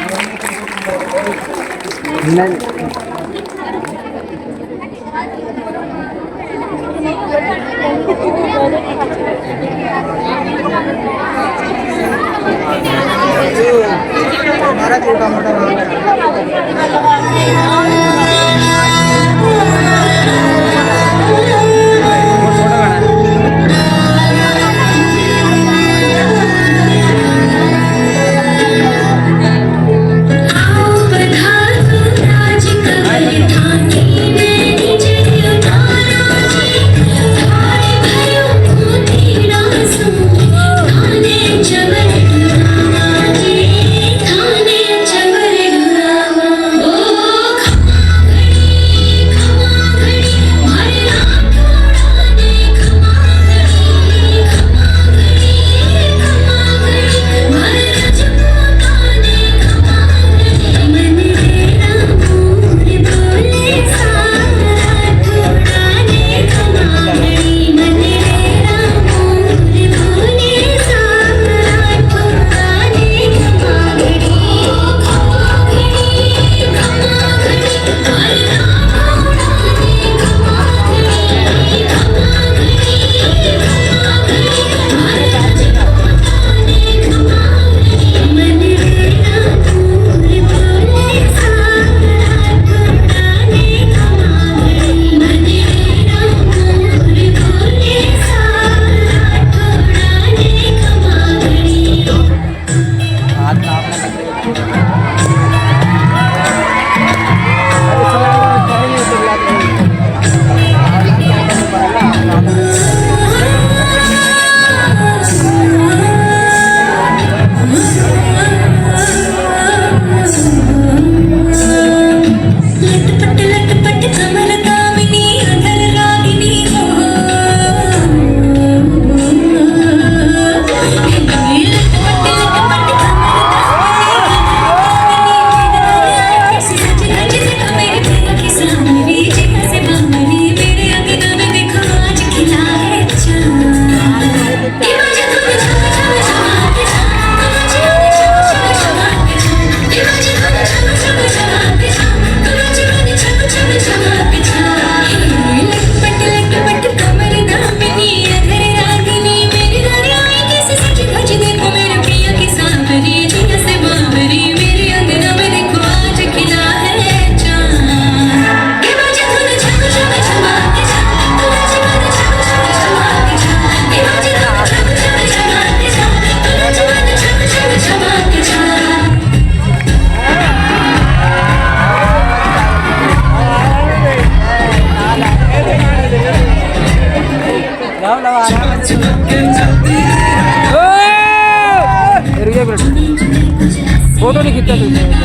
फोटो नहीं खींचा तुझे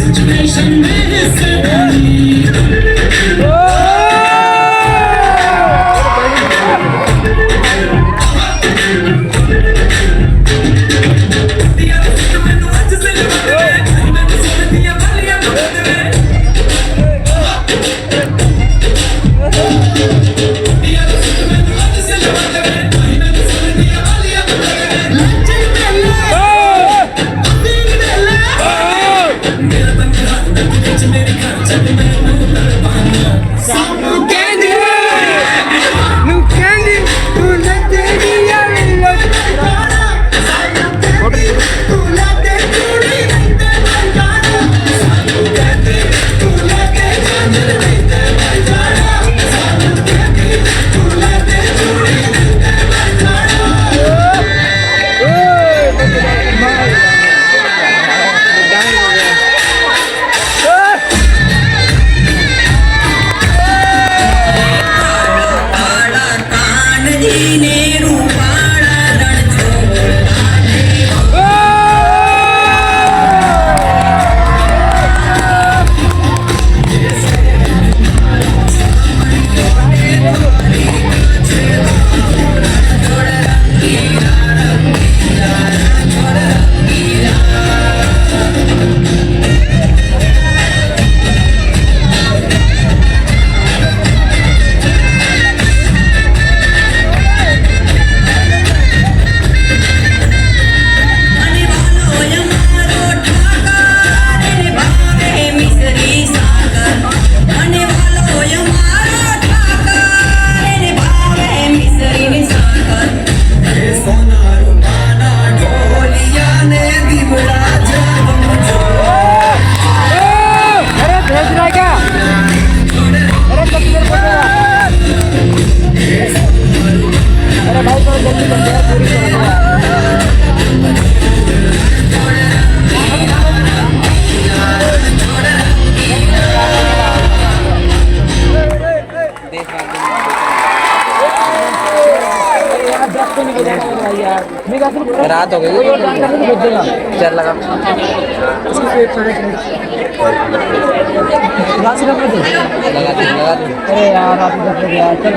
situation में रात हो गई चल लगा लगा दे अरे यार आप तो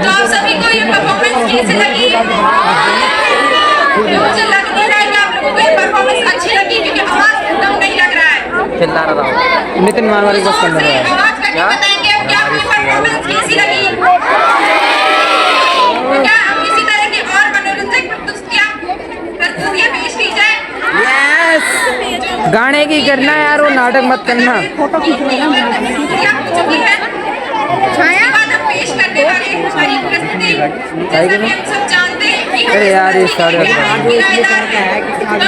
आप सभी को ये परफॉर्मेंस कैसे लगी? मुझे लग नहीं रहा है कि आप लोगों को ये परफॉर्मेंस अच्छी लगी क्योंकि आवाज एकदम नहीं लग रहा है। चिल्ला रहा हूँ नितिन मारवाड़ी को करने से आवाज करके बताएंगे अब क्या आपको परफॉर्मेंस कैसी लगी? क्या हम इसी तरह की और मनोरंजक प्रस्तुतियां पेश की जाए? गाने की करना यार वो नाटक मत करना छाया बाद हम पेश करने वाले हमारी प्रस्तुति जैसा कि हम सब जानते हैं कि अरे यार ये सारे हम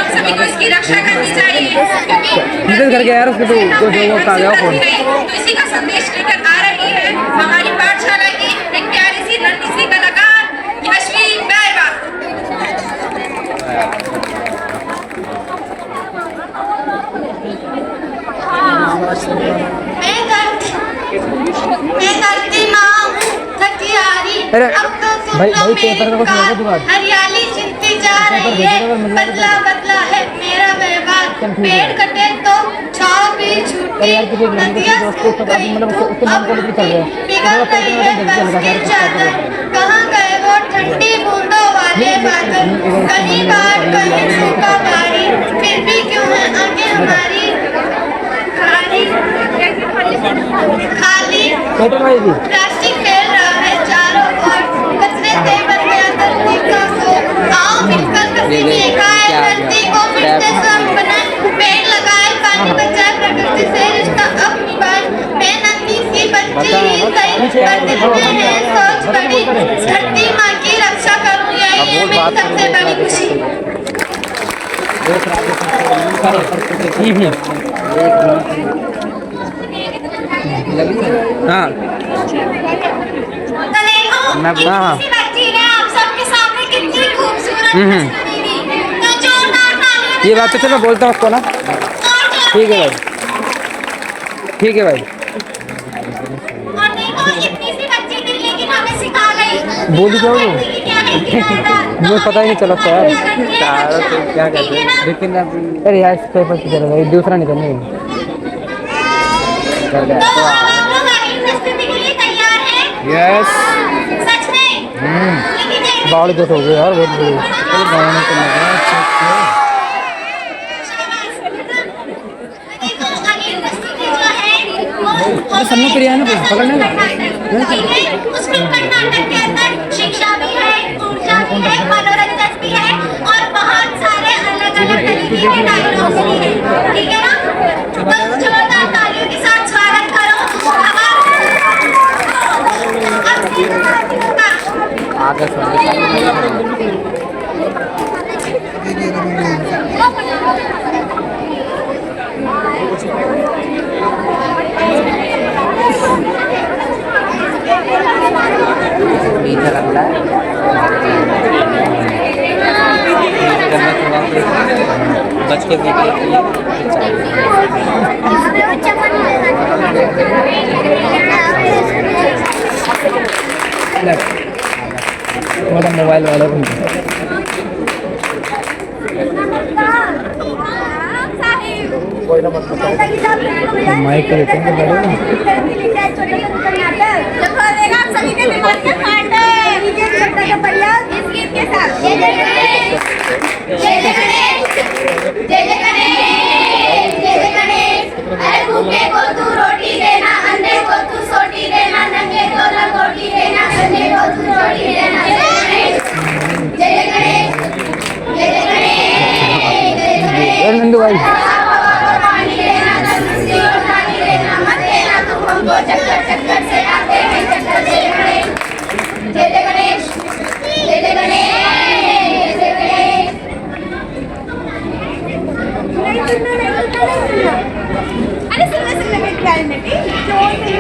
सभी को इसकी रक्षा करनी चाहिए करके यार उसको तो जो आ गया फोन तो इसी का संदेश लेकर आ रही है हमारी पाठशाला की एक प्यारी सी लड़की सी कलाकार यशवी बैरवा। मैं करती माँ हूँ थकियारी अरे, अब तो सुन भाई- लो भाई मेरी पेपर का कुछ होगा पुकार। तुम्हारा? हरियाली छिपती जा रही है बदला बदला है मेरा व्यवहार पेड़ कटे तो छाव भी छूटी नदियाँ सूख गई तो अब पिघल गई है बस की चादर कहाँ गए वो ठंडी बूंदों वाले बादल कहीं बाढ़ कहीं सूखा बारी फिर भी क्यों है आगे हमारी खाली प्लास्टिक फैल रहा है चारों ओर कचरे से बन गया धरती का कोर आओ मिलकर किसी ने खाए धरती को फिर से स्वस्थ बनाए पेड़ लगाए पानी बचाए प्रकृति से रिश्ता अब निभाए मैं नन्ही सी बच्ची ही सही पर दिखते हैं सोच बड़ी धरती माँ की रक्षा करूँ यही है मेरी सबसे बड़ी खुशी। हाँ मैं हाँ आप सबके सामने कितनी खूबसूरत तो जोरदार तालियां ये बात तो चलो बोलता हूँ उसको ना ठीक है भाई ठीक है भाई और देखो इतनी सी बच्ची थी लेकिन हमें सिखा गई बोली क्या वो? क्या है किरदार। मुझे पता ही नहीं चला था यार क्या कहते हैं लेकिन अरे यार इस पेपर से चलेगा ये दूसरा नहीं करना कर गया तो अब आप लोग अगली प्रस्तुति के लिए तैयार हैं? यस सच में? लेकिन एक बावड़ी तो हो गई यार बहुत बड़ी चलो गाने को लगा देखो अगली प्रस्तुति जो है वो सबने प्रिया ना पकड़ने उसमें कर्नाटक के अंदर शिक्षा भी है ऊर्जा भी है मनोरंजन भी है और बहुत सारे अलग अलग तरीके के डायलॉग भी है ठीक है ना बस जोरदार तालियों के साथ स्वागत करो आगे मीठा लगता है बच के थोड़ा मोबाइल वाले को माइक कर देते भूखे को तू रोटी देना अंधे को तू सोटी देना नंगे को लंगोटी देना अंधे को तू रोटी देना जय जय गणेश जय जय गणेश जय जय नंदू भाई पानी देना धरती और पानी देना मत देना तुम हमको चक्कर चक्कर से आते हैं चक्कर से गणेश जय जय गणेश जय जय गणेश जय गणेश अरे सुनने सुनने में क्या है बेटी जो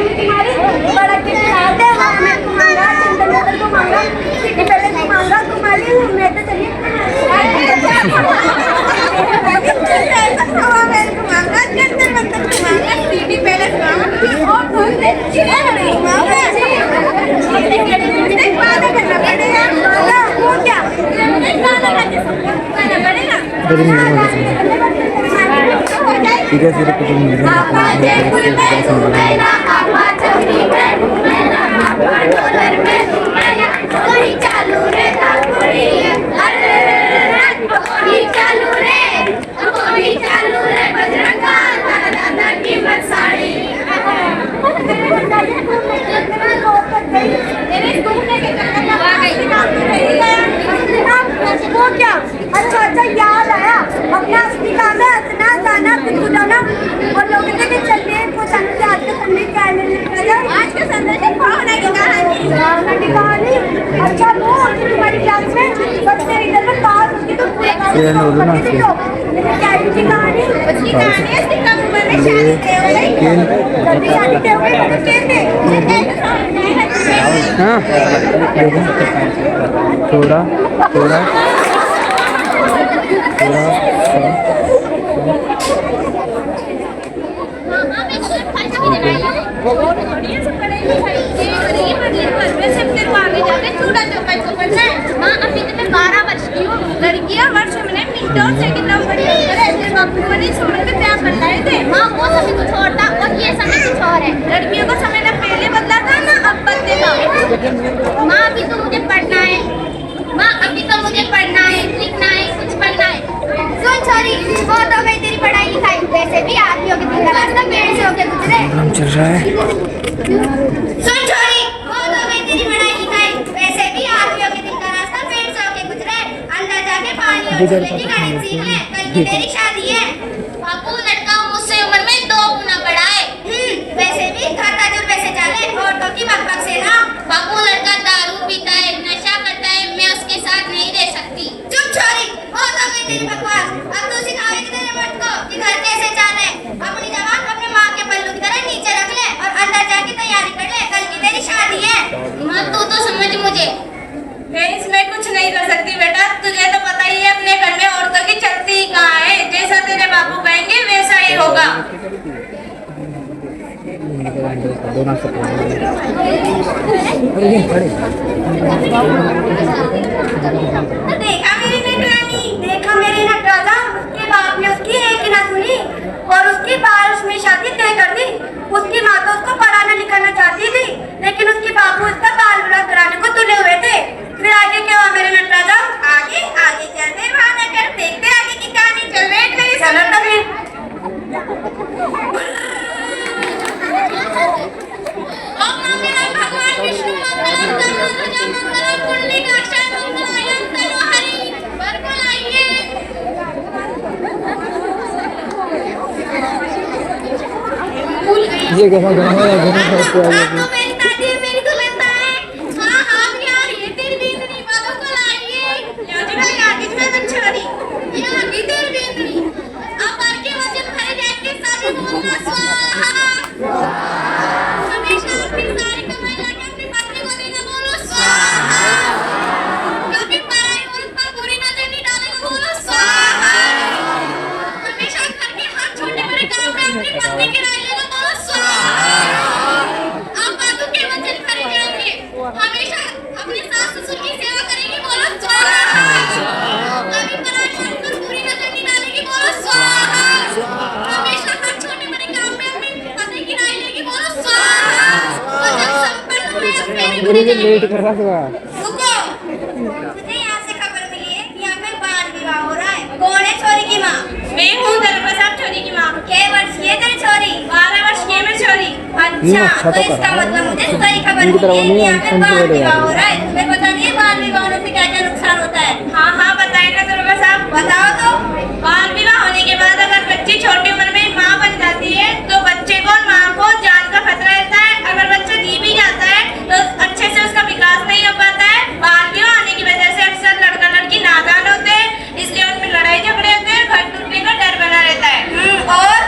तुम्हारे बड़ा के साथ है वो मैं तुम्हारा चिंतन को मांगा सिटी पहले को मांगा तुम्हारी मैं तो चलिए मांगा चिंतन मंदिर को मांगा सिटी पहले और कौन से मांगा वादा करना पड़ेगा वो क्या वादा करना पड़ेगा भी नहीं लगा ठीक है फिर कुछ नहीं वो क्या? अच्छा अच्छा याद आया अपना असली काम है हंसना गाना गुनगुनाना और लोग कहते हैं कि चलिए कुछ आज का संदेश क्या है आज का संदेश भावना की कहानी अच्छा वो तुम्हारी क्लास में सबसे इधर में पास उसकी तो पूरा क्या की कहानी उसकी कहानी है उसकी कम उम्र में शादी हो गई जल्दी शादी हो गई मतलब कैसे हाँ थोड़ा थोड़ा लड़कियां वर्ष में मिनटों से कितना बड़ी है बापू ने समय में प्यार बनाए थे हाँ वो समय कुछ और था और ये समय कुछ और है। लड़कियों का समय ना पहले बदला था ना अब बदलेगा। माँ अभी तो मुझे पढ़ना है, माँ अभी तो मुझे पढ़ना है, लिखना है, कुछ बनना है। सुन छोरी वो तो गई तेरी पढ़ाई लिखाई, वैसे भी आदमियों के दिन का रास्ता पेड़ से होके गुजरे। चल रहा है सुन छोरी वो तो गई तेरी पढ़ाई लिखाई, वैसे भी आदमियों के दिन का रास्ता पेड़ से होके गुजरे। अंदर जाके पानी और चूल्हे की गणित सीख ले, कल की तेरी शादी है। बापू लड़का मुझसे उम्र में 2 गुना बड़ा है। वैसे भी खाता जो पैसे चाले औरतों की बकबक से ना। बापू लड़का दारू पीता है, नशा करता है, मैं उसके साथ नहीं रह सकती। चुप छोरी बहुत हो गई तेरी बकवास। अब तू सिखाएगी तेरे मर्द को कि घर कैसे चले। अपनी जबान अपने माँ के पल्लू की तरह नीचे रख ले और अंदर जाके तैयारी कर ले, कल की तेरी शादी है। माँ तू तो समझ मुझे। मैं इसमें कुछ नहीं कर सकती बेटा, तुझे तो पता ही है अपने घर में औरतों की चलती ही कहाँ है। जैसा तेरे बाबू कहेंगे वैसा ही होगा। देखा मेरी नटरानी, देखा मेरी नटराजा, उसके बाप ने उसकी एक ही ना सुनी और उसकी बारिश में शादी तय कर दी। उसकी माँ तो उसको पढ़ाना लिखाना चाहती थी, लेकिन उसके बापू उसका बाल विवाह कराने को तुले हुए थे। फिर आगे क्या हुआ मेरे नटराजा? आगे आगे चलते बहाना कर देखते आगे की कहानी। चल बैठ मेरी सनत तभी। भगवान विष्णु ये कैसा गाना है मेरी दादी है, मेरी दुल्हन है। हाँ हाँ यार ये तेरी बींदनी बालों को लाइए। आगे छोड़ी ये आगे तेरी बींदनी। अब बार के वचन भरे जाएंगे शादी बोलना स्वाहा। हमेशा अपनी सारी कमाई लाके अपनी पत्नी को देना बोलो स्वाहा। कभी पराई औरत पर बुरी नजर नहीं डालेगा बोलो स्वाहा। हमेशा घर के हर छोटे बड़े काम में अपनी पत्नी की राय लेना बोलो स्वाहा। आप बातों के वचन भरे जाएंगे, हमेशा अपने सास ससुर की सेवा करेंगी बोलो स्वाहा। कभी पराई औरत पर बुरी नजर नहीं डालेगी बोलो स्वाहा। हमेशा हर छोटे बड़े काम में अपनी पत्नी की राय लेगी बोलो स्वाहा। और जब संपन्न हुए मेरी पूरी दिन लेट कर रहा था रुको, मुझे यहाँ से खबर मिली है कि यहाँ पे बाल विवाह हो रहा है। कौन है छोरी की माँ? मैं हूँ दरबार साहब छोरी की माँ। क्या वर्ष की है तेरी छोरी? 12 वर्ष की है मेरी छोरी। अच्छा तो इसका मतलब मुझे सही खबर मिली है कि यहाँ पे बाल विवाह हो रहा है। तुम्हें पता नहीं है बाल विवाह होने से क्या क्या नुकसान होता है? हाँ हाँ बताएगा दरबार साहब, बताओ तो। बाल विवाह होने के बाद अगर बच्ची छोटी उम्र में माँ बन जाती है तो बच्चे को और माँ को जान का खतरा रहता है। अगर बच्चा जी भी जाता है तो अच्छे से उसका विकास नहीं हो पाता है। बाल विवाह होने की वजह से अक्सर लड़का लड़की नादान होते हैं, इसलिए उनमें लड़ाई झगड़े होते हैं, घर टूटने का डर बना रहता है। और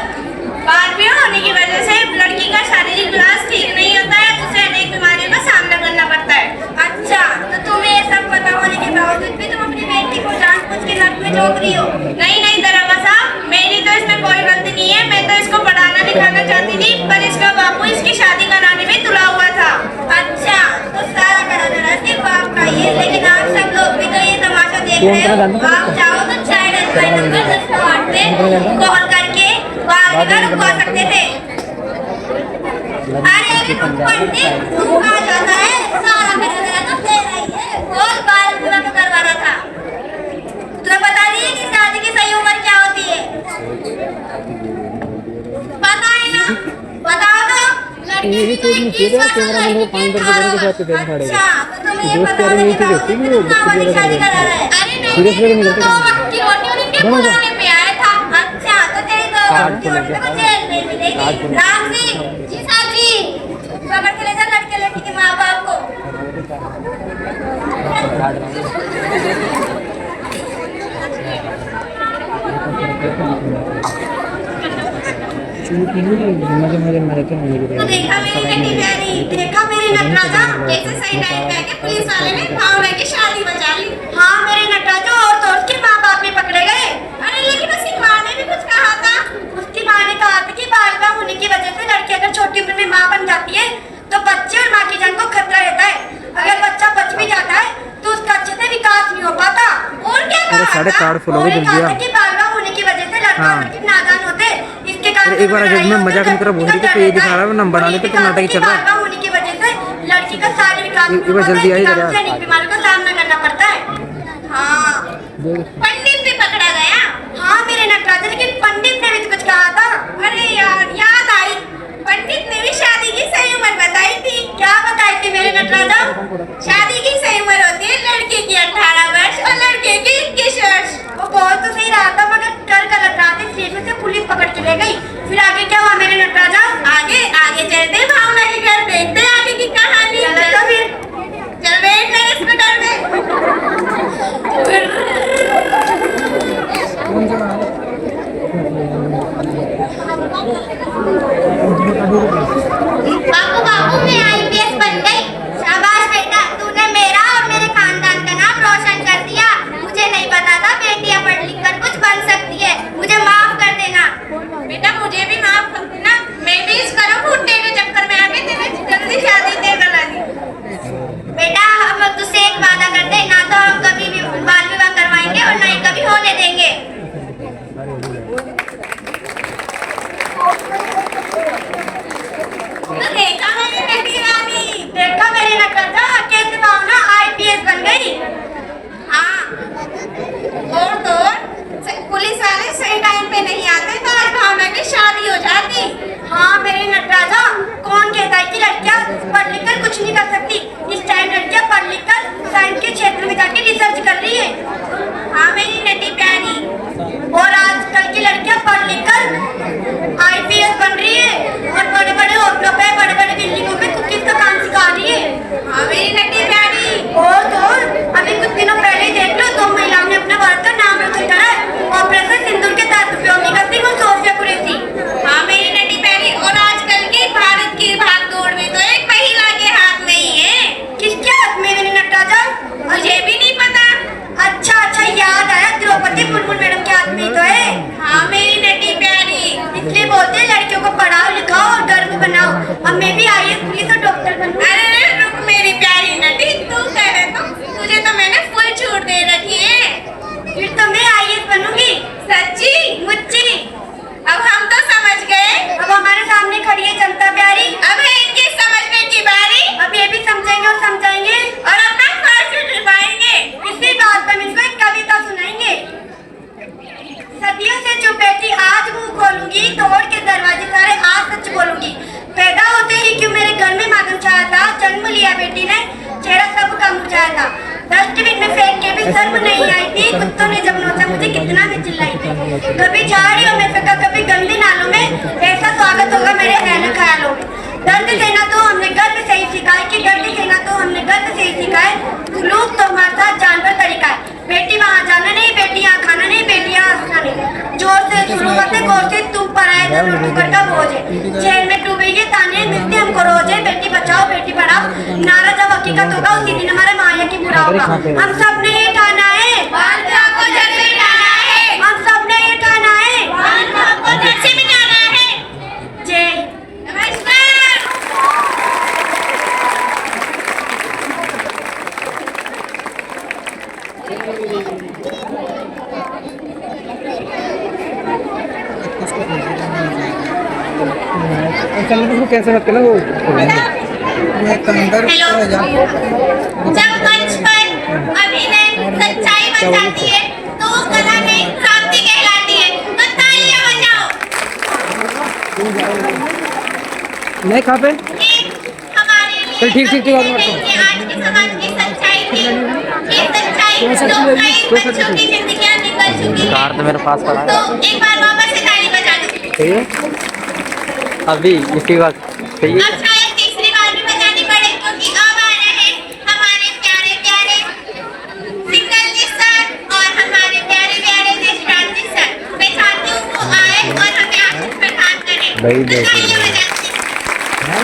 बाल विवाह होने की वजह से लड़की का शारीरिक विकास ठीक नहीं होता है, उसे अनेक बीमारियों का सामना करना पड़ता है। अच्छा तो तुम्हें ये सब पता होने के बावजूद भी तुम अपनी बेटी को जानबूझ के नर्क में झोंक रही हो? नहीं नहीं दरोगा साहब, मेरी तो इसमें कोई गलती नहीं है। मैं तो इसको पढ़ाना लिखाना चाहती थी, पर इसका बापू इसकी शादी कराने में तुला हुआ था। अच्छा तो सारा कड़ा धरा इसके बाप का ही है, लेकिन आप सब लोग भी तो ये तमाशा देख रहे हो। आप चाहो तो चाय हेल्पलाइन नंबर 108 पे कॉल करके बात रुकवा सकते थे। अरे पंडित तू आ जाता है, सारा मेरा तो तेरा ही है। और बाल पूरा तो करवाना था। तुम्हें पता नहीं है कि शादी की सही उम्र क्या होती है? पता है ना? बताओ तो। ये भी कोई नहीं किया कैमरा मैन को 5 रुपए देने के साथ पे देना पड़ेगा। अच्छा, तो तुम्हें ये दोस्त पता यार नहीं नहीं थे कि देखते कि वो हमारी शादी करा रहा है। अरे नहीं, सीरियस लेके नहीं करते तो वक्त की रोटी उनके पुराने पे आया था। अच्छा, तो तेरी तो कार्ड वक्त की को रोटी लेके को जेल में मिलेगी। कार्ड को लेके। राम जी, जी साहब जी, पकड़ के ले जा लड़के लड़की के माँ बाप को। मजे मजे में रहते हैं। तो देखा मेरी बेटी प्यारी, देखा मेरी नटराजा कैसे सही टाइम पे आके पुलिस वाले ने भावना की शादी बचा ली। हाँ मेरे नटराजा और तो उसके माँ बाप भी पकड़े गए। अरे लेकिन उसकी माँ ने भी कुछ कहा था। उसकी माँ ने कहा था कि बाल विवाह होने की वजह से लड़की अगर छोटी उम्र में माँ बन जाती है तो बच्चे और माँ की जान को खतरा रहता है। अगर बच्चा बच भी जाता है तो उसका अच्छे से विकास नहीं हो पाता। और क्या कहा था? साढ़े कार्ड फुल हो गए जल्दी यार। कि बाल विवाह होने की वजह से लड़का और लड़की नादान होते, इसके कारण एक बार जब मैं मजाक नहीं कर रहा बोल रही थी तो ये दिखा रहा है नंबर डाले तो नाटक ही चल रहा है। होने की वजह से लड़की का शारीरिक विकास एक बार जल्दी आई जरा। बीमारी का सामना करना पड़ता है। हाँ पंडित भी पकड़ा गया। हाँ मेरे नटराज, लेकिन पंडित ने भी तो कुछ कहा था। अरे यार याद आई, पंडित ने भी शादी की सही उम्र बताई थी। क्या बताई थी मेरे नटराजा? शादी की सही उम्र होती है लड़की की 18 वर्ष और लड़के की 21 वर्ष। वो बहुत तो सही रहा था मगर कर गलत रहा था, इसलिए से पुलिस पकड़ के ले गई। फिर आगे क्या हुआ मेरे नटराजा? आगे आगे चलते भावना के घर, देखते आगे की कहानी। चलो फिर चल बैठ मेरे स्कूटर में। बाबू बाबू मैं IPS बन गई। शाबाश बेटा, तूने मेरा और मेरे खानदान का नाम रोशन कर दिया। मुझे नहीं पता था बेटियां पढ़ लिख कर कुछ बन सकती है। मुझे माफ कर देना बेटा, मुझे भी माफ कर देना। मैं भी इस करो फूटने के चक्कर में आके तेरे जल्दी शादी दे गलानी। बेटा हम तुझसे एक वादा करते हैं, ना तो हम कभी भी बाल विवाह करवाएंगे और ना ही कभी होने देंगे। तो देखा मेरी बेटी रानी, देखा मेरे नटराजा कैसे भावना IPS बन गई। हाँ और तो पुलिस वाले सही टाइम पे नहीं आते तो आज भावना की शादी हो जाती। हाँ मेरे नटराजा, कौन कहता है कि लड़कियां पढ़ लिख कर कुछ नहीं कर सकती? इस टाइम लड़कियां पढ़ लिख कर साइंस के क्षेत्र में जाके रिसर्च कर रही है। हाँ मेरी नटी प्यारी, और आजकल की लड़कियां पढ़ लिख कर IPS बन रही है और बड़े बड़े होटलों पे बड़े बड़े बिल्डिंगों में कुकिंग का काम सिखा रही है। हाँ मेरी नटी प्यारी, और अभी कुछ दिनों पहले देख लो 2 महिलाओं ने अपने भारत का नाम रोशन करा है। ऑपरेशन सिंदूर के तहत उपयोगी करती वो सोफिया कुरैशी। हाँ मेरी नटी प्यारी, और आजकल की भारत की भागदौड़ में तो एक महिला के हाथ में ही है। किसके हाथ में मेरी नटराजा? मुझे भी नहीं पता। अच्छा याद आया, द्रौपदी मुर्मू मैडम के हाथ में ही तो है। हाँ मेरी नटी प्यारी, इसलिए बोलते हैं लड़कियों को पढ़ाओ लिखाओ और गर्व बनाओ। अब मैं भी IAS पुलिस और डॉक्टर बनूं। अरे रुक मेरी प्यारी नटी, तू कह रहे तो तुझे तो मैंने फुल छूट दे रखी है। फिर तो मैं IAS बनूंगी। सच्ची मुच्ची? अब हम तो समझ गए। अब हमारे सामने खड़ी है जनता प्यारी, अब है इनकी समझने की बारी। अब ये भी समझेंगे और समझाएंगे और अपना फर्ज निभाएंगे। इसी बात पर इनको एक कविता सुनाएंगे। सदियों से चुप बैठी आज मुंह खोलूंगी, तोड़ के दरवाजे सारे आज सच बोलूंगी। पैदा होते ही क्यों मेरे घर में मातम छाया था, जन्म लिया बेटी ने चेहरा सबका मुरझाया था। डस्टबिन में फेंक के भी शर्म नहीं आई थी, कुत्तों ने जब नोचा मुझे कितना भी चिल्लाई थी। कभी झाड़ियों में फेंका, कभी गंदे नालों में, ऐसा स्वागत होगा मेरे ऐन ख्यालों में। दर्द देना तो हमने गर्व से ही सीखा है कि दर्द देना तो हमने गर्व से ही सीखा है। सलूक तो हमारे साथ जानवर तरीका है। बेटी वहाँ जाना नहीं, बेटी यहाँ खाना नहीं, बेटी यहाँ हंसना नहीं। जोर से शुरू करते गौर से तुम पर आए तो टूकर का बोझ है। जेल में डूबी ये ताने मिलते हमको रोज है। बेटी बचाओ बेटी पढ़ाओ नारा जब हकीकत होगा उसी दिन हमारे माया की बुरा होगा। हम सब ने ये ठाना है, बाल विवाह को जड़ से मिटाना है। हम सब ने ये ठाना है, बाल विवाह को जड़ से मिटाना है। जय नमस्कार। चल उसको कैंसिल मत करना वो हेलो, जब मंच पर अभिनय सच्चाई बन जाती है तो वो कला नहीं क्रांति कहलाती है। तो तालियां बजाओ। नहीं खा पे एक हमारे लिए चल ठीक आज के समाज की सच्चाई थी। ये सच्चाई जो कई बच्चों की जिंदगियां निकल चुकी है। कार तो मेरे पास पड़ा है। तो एक बार वापस से ताली बजा दो। सही है अभी इसी वक्त सही है। अब शायद तीसरी बार भी बजानी पड़े क्योंकि अब आ रहे हैं हमारे प्यारे प्यारे सिंगल जी सर और हमारे प्यारे प्यारे देशराज जी सर। मैं चाहती हूँ वो आए और हमें आशीष प्रदान करें। तो तालियां बजाते हैं।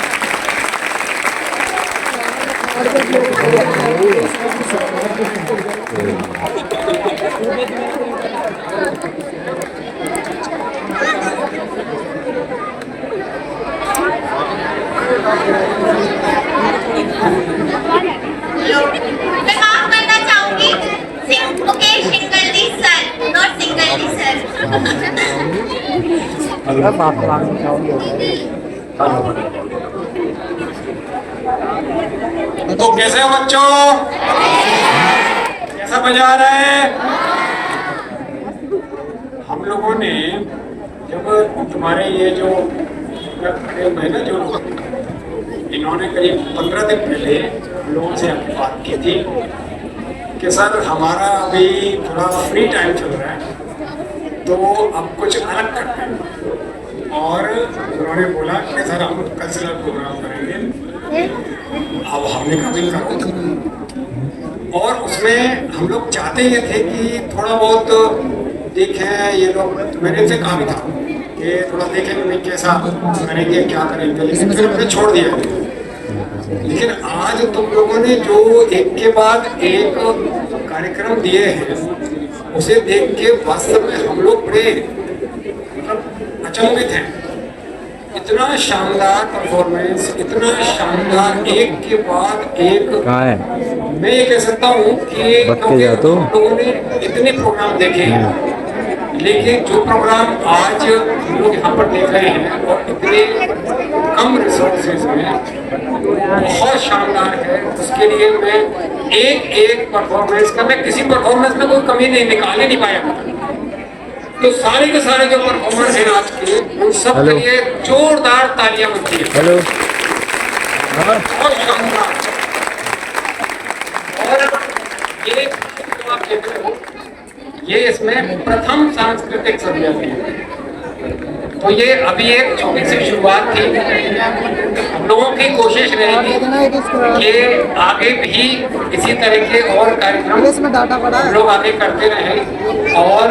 मैं माफ करना चाहूंगी Mukesh single ji sir, not single ji sir. Allah माफ करना चाहूँगी। तो कैसे हो बच्चों? कैसा बजा रहे हैं? हम लोगों ने जब तुम्हारे ये जो है ना जो इन्होंने करीब 15 दिन पहले हम लोगों से बात की थी कि सर हमारा अभी थोड़ा फ्री टाइम चल रहा है तो अब कुछ अलग करते हैं। और उन्होंने बोला कि सर हम कल्चरल प्रोग्राम करेंगे। अब हमने कहा बिल करो और उसमें हम लोग चाहते ये थे कि थोड़ा बहुत देखें ये लोग। मैंने इनसे कहा भी था कि थोड़ा देखें कि कैसा करेंगे क्या करेंगे, लेकिन फिर हमने छोड़ दिया। लेकिन आज तुम लोगों ने जो एक के बाद एक कार्यक्रम दिए हैं उसे देख के वास्तव में हम लोग बड़े अचंभित हैं। इतना शानदार परफॉर्मेंस, इतना शानदार एक के बाद एक। कहाँ है? मैं ये कह सकता हूँ कि लोगों ने इतने प्रोग्राम देखे हैं लेकिन जो प्रोग्राम आज हम लोग यहाँ पर देख रहे हैं और इतने कम रिसोर्सेज में बहुत शानदार है। उसके लिए मैं एक एक परफॉर्मेंस का, मैं किसी परफॉर्मेंस में कोई कमी नहीं निकाल ही नहीं पाया। तो सारे के सारे जो परफॉर्मेंस हैं आज के उन सब के लिए जोरदार तालियां बनती है। हेलो बहुत शानदार। और ये तो आप देख रहे हो ये इसमें प्रथम सांस्कृतिक संध्या थी। तो ये अभी एक छोटी सी शुरुआत थी। हम लोगों की कोशिश रहेगी कि आगे भी इसी तरह के और कार्यक्रम हम लोग आगे करते रहें और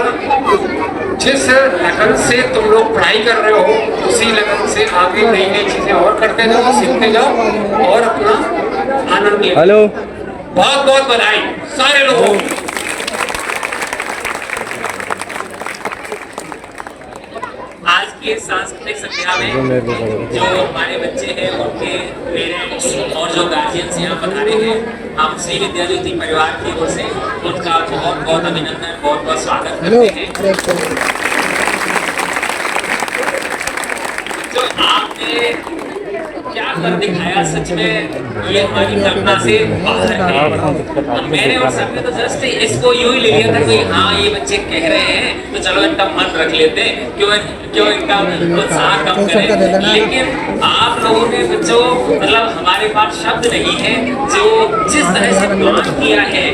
जिस लगन से तुम लोग पढ़ाई कर रहे हो उसी लगन से आगे नई नई चीजें और करते जाओ, सीखते जाओ और अपना आनंद लीजिए। हेलो बहुत बहुत बधाई सारे लोगों को। आज की सांस्कृतिक संध्या में जो हमारे बच्चे हैं उनके पेरेंट्स और जो गार्जियंस यहाँ पधारे हैं, हम श्री विद्या ज्योति परिवार की ओर से उनका बहुत बहुत अभिनंदन, बहुत बहुत स्वागत करते हैं। जो आपने क्या कर दिखाया सच में ये हमारी कल्पना से बाहर है। मैंने और सब ने तो जस्ट इसको यूं ही ले लिया था कि हाँ ये बच्चे कह रहे हैं तो चलो इनका मन रख लेते हैं, क्यों इनका उत्साह कम करें। लेकिन आप लोगों ने बच्चों मतलब हमारे पास शब्द नहीं है जो जिस तरह से प्लान किया है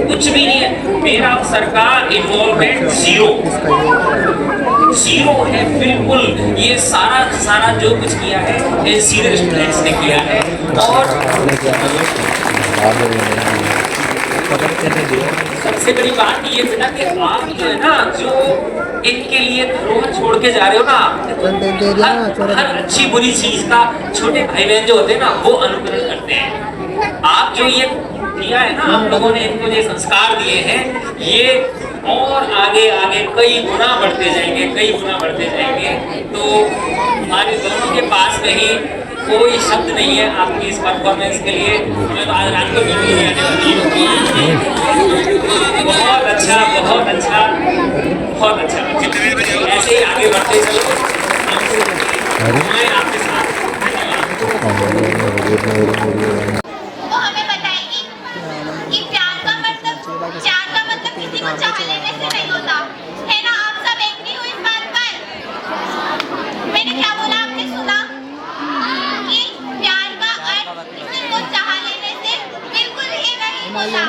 कुछ भी नहीं है। मेरा सरकार इन्वॉल्वमेंट जीरो है बिल्कुल। ये सारा जो कुछ किया है ये सीधे स्टूडेंट्स ने किया है। और सबसे बड़ी बात ये बेटा कि आप जो है ना जो इनके लिए धरोहर छोड़ के जा रहे हो ना, हर अच्छी बुरी चीज का छोटे भाई बहन जो होते हैं ना वो अनुकरण करते हैं। आप जो ये दिया है ना, आप लोगों ने इनको जो संस्कार दिए हैं ये और आगे आगे कई गुना बढ़ते जाएंगे, कई गुना बढ़ते जाएंगे। तो हमारे दोनों के पास में ही कोई शब्द नहीं है आपकी इस परफॉर्मेंस के लिए। हमें आज रात को वीडियो आने वाली होगी। बहुत अच्छा बहुत अच्छा बहुत अच्छा। ऐसे ही आगे करते चलो। मैं आपके साथ वो हमें बताएगी कि प्यार का मतलब किसी को चाह लेने से नहीं होता है ना। आप सब एग्री हो इस बात पर? मैंने क्या बोला आपने सुना कि प्यार का अर्थ किसी को चाह लेने से बिल्कुल ही नहीं होता।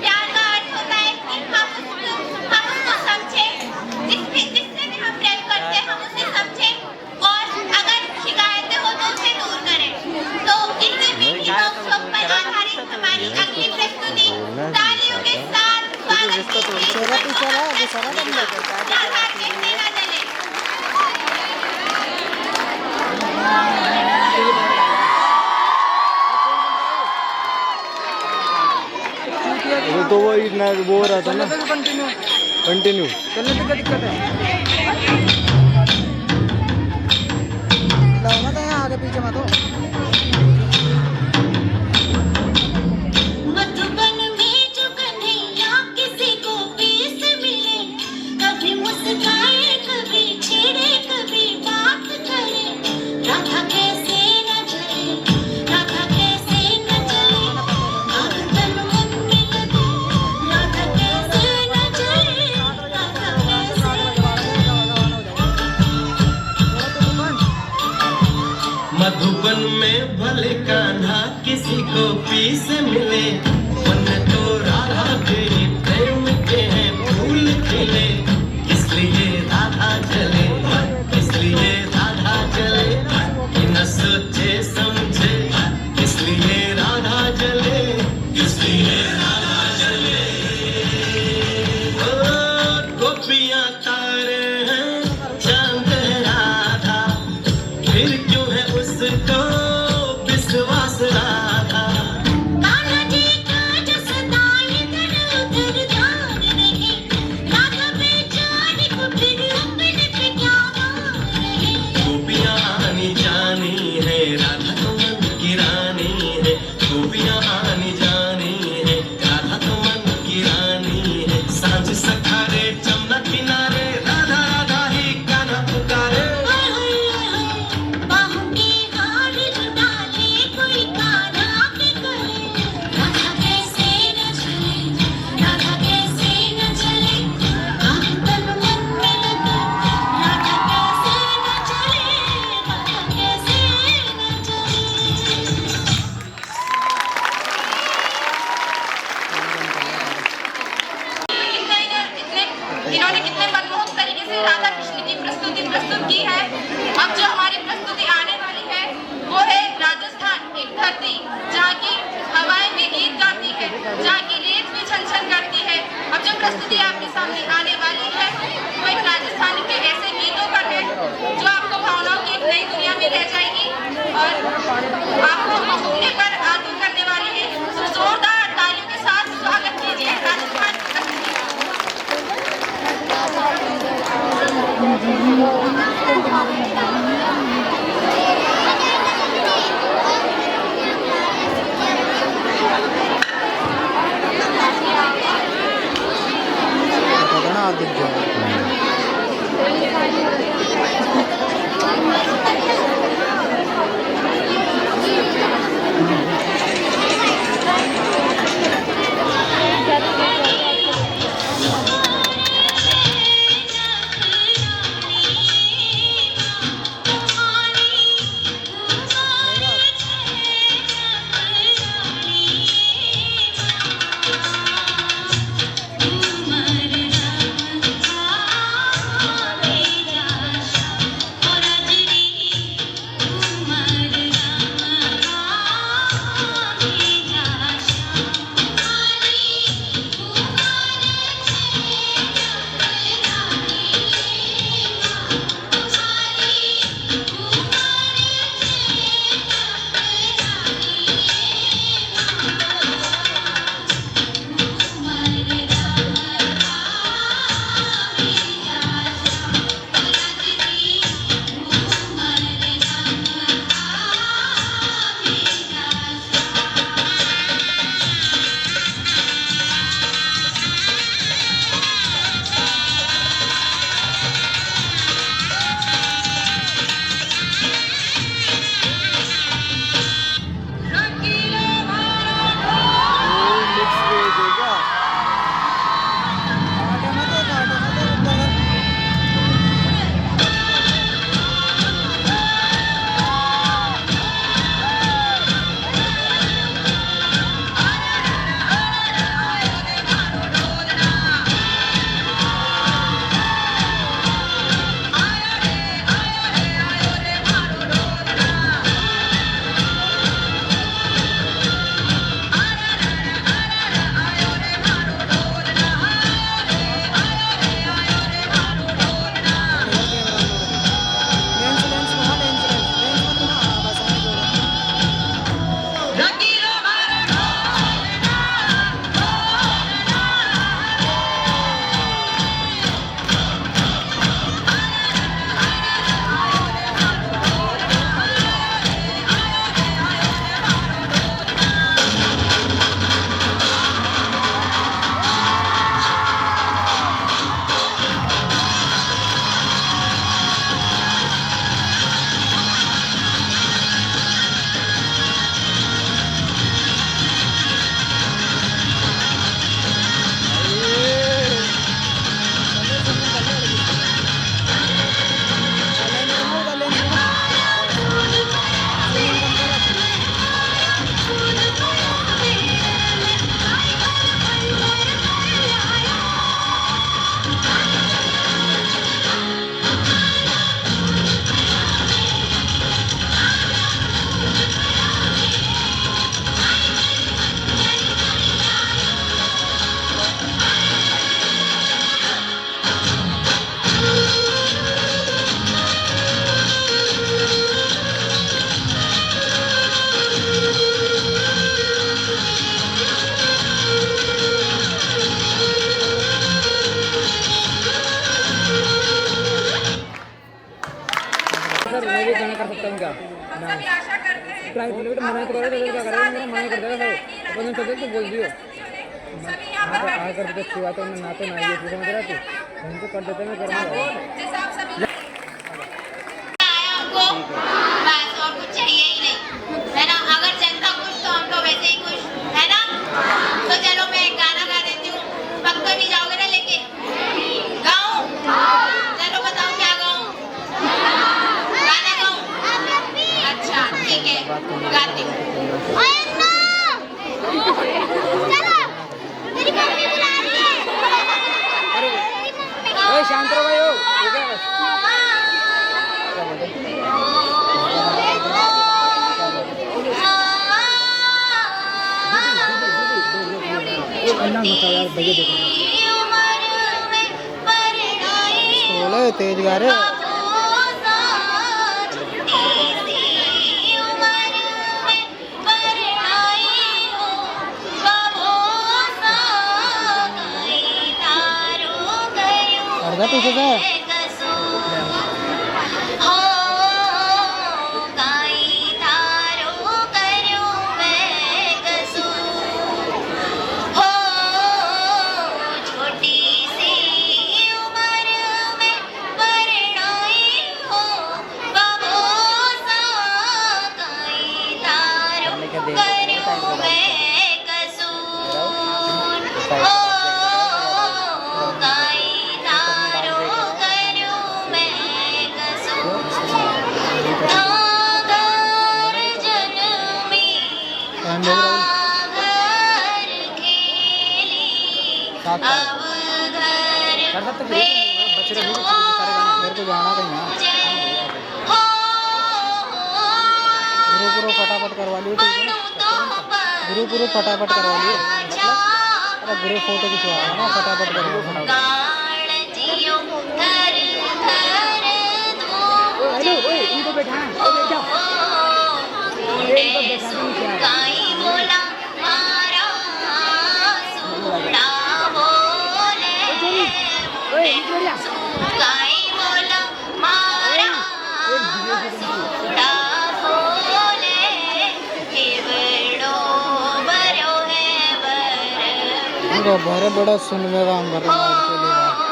प्यार का अर्थ होता है कि हम उसको समझे, जिससे भी हम प्रेम करते हैं हम उसे समझे और अगर शिकायतें हो तो उसे दूर करें। तो इनसे मीठी नोक-झोंक पर आधारित हमारी अगली प्रस्तुति तालियों के साथ स्वागत कीजिए राधा के सेना दले। तो वो इतना वो रहा था ना कंटिन्यू चलने से क्या दिक्कत है? लाओ ना यहाँ आगे पीछे मत हो। मधुबन में जो कन्हैया किसी को पीस मिले, कभी मुस्काए कभी छेड़े कभी बात करे, राधा कैसे न चले, राधा कैसे न चले, आँख तन मन मिला दो, राधा कैसे न चले, राधा कैसे मधुबन में भले कान्हा किसी को पीस मिले, मन तो राधा के प्रेम के हैं फूल खिले, इसलिए राधा चले, इसलिए राधा चले, कि न सोचे समझे, इसलिए राधा चले, इसलिए राधा चले। ओ गोपियां तारे हैं चांद है राधा, फिर क्यों है उसको विश्वास राधा। कान्हा जी का जो सताए इधर उधर ध्यान नहीं, राधा बेचारी को फिर अपने पे क्या मान रहे। गोपियां आनी जानी है राधा तो मन की रानी है, गोपियां आनी जानी है राधा तो मन की रानी है। सांझ सखारे जमुना किनारे राधा राधा ही गाना पुकारे। बाहों के हार जुड़ा ले कोई कान्हा के गले, राधा कैसे न चले, राधा कैसे न चले, आँख तन मन में लगे, राधा कैसे न चले, राधा कैसे न चले। इन्होंने कितने मनमोहक तरीके से राधा कृष्ण की प्रस्तुति प्रस्तुत की है। अब जो हमारी प्रस्तुति आने वाली है वो है राजस्थान, एक धरती जहाँ की हवाएं भी गीत गाती है, जहाँ की रेत भी छन करती है। अब जो प्रस्तुति आपके सामने आने वाली है वो एक राजस्थान के ऐसे गीतों पर है जो आपको भावनाओं की एक नई दुनिया में ले जाएगी और आपको घूमने पर आतुर करने वाली है। तो जोरदार तालियों के साथ स्वागत कीजिए राजस्थान की प्रस्तुति। दिख जाए कर सकता हूँ क्या? हम सभी आशा करते हैं प्राइवेट मना तो करो, क्या करेगा? मैंने मना कर देगा सब। अपन चल तो बोल दियो। सभी यहाँ पर हाँ कर देते अच्छी बात है, ना तो ना ये समझ रहा तू। हमको कर देते मैं करना। जैसे आप सभी आया हमको बस और कुछ चाहिए ही नहीं, है ना। अगर जनता खुश तो हम तो वैसे ही खुश, है ना। तो चलो मैं एक गाना गा देती हूँ, पक तो नहीं जाओगे ना लेके? गाऊं? चलो बताओ क्या गाऊं? गाना गाऊं? अच्छा ठीक है, गाती हूँ। ओए शांत रहो भाई, हो गया बस। अन्ना मत यार, भैया देखो बोलो तेज गा रहे। अर्धा पीछे से मेरे को जाना कहीं ना। गुरु फटाफट करवा लियो, ठीक है ना। गुरु फटाफट करवा लियो, अरे गुरु फोटो खिंचवा ना, फटाफट करवा फटाफट। ओए इनको बैठा बड़ा सुन में काम कर रहा है।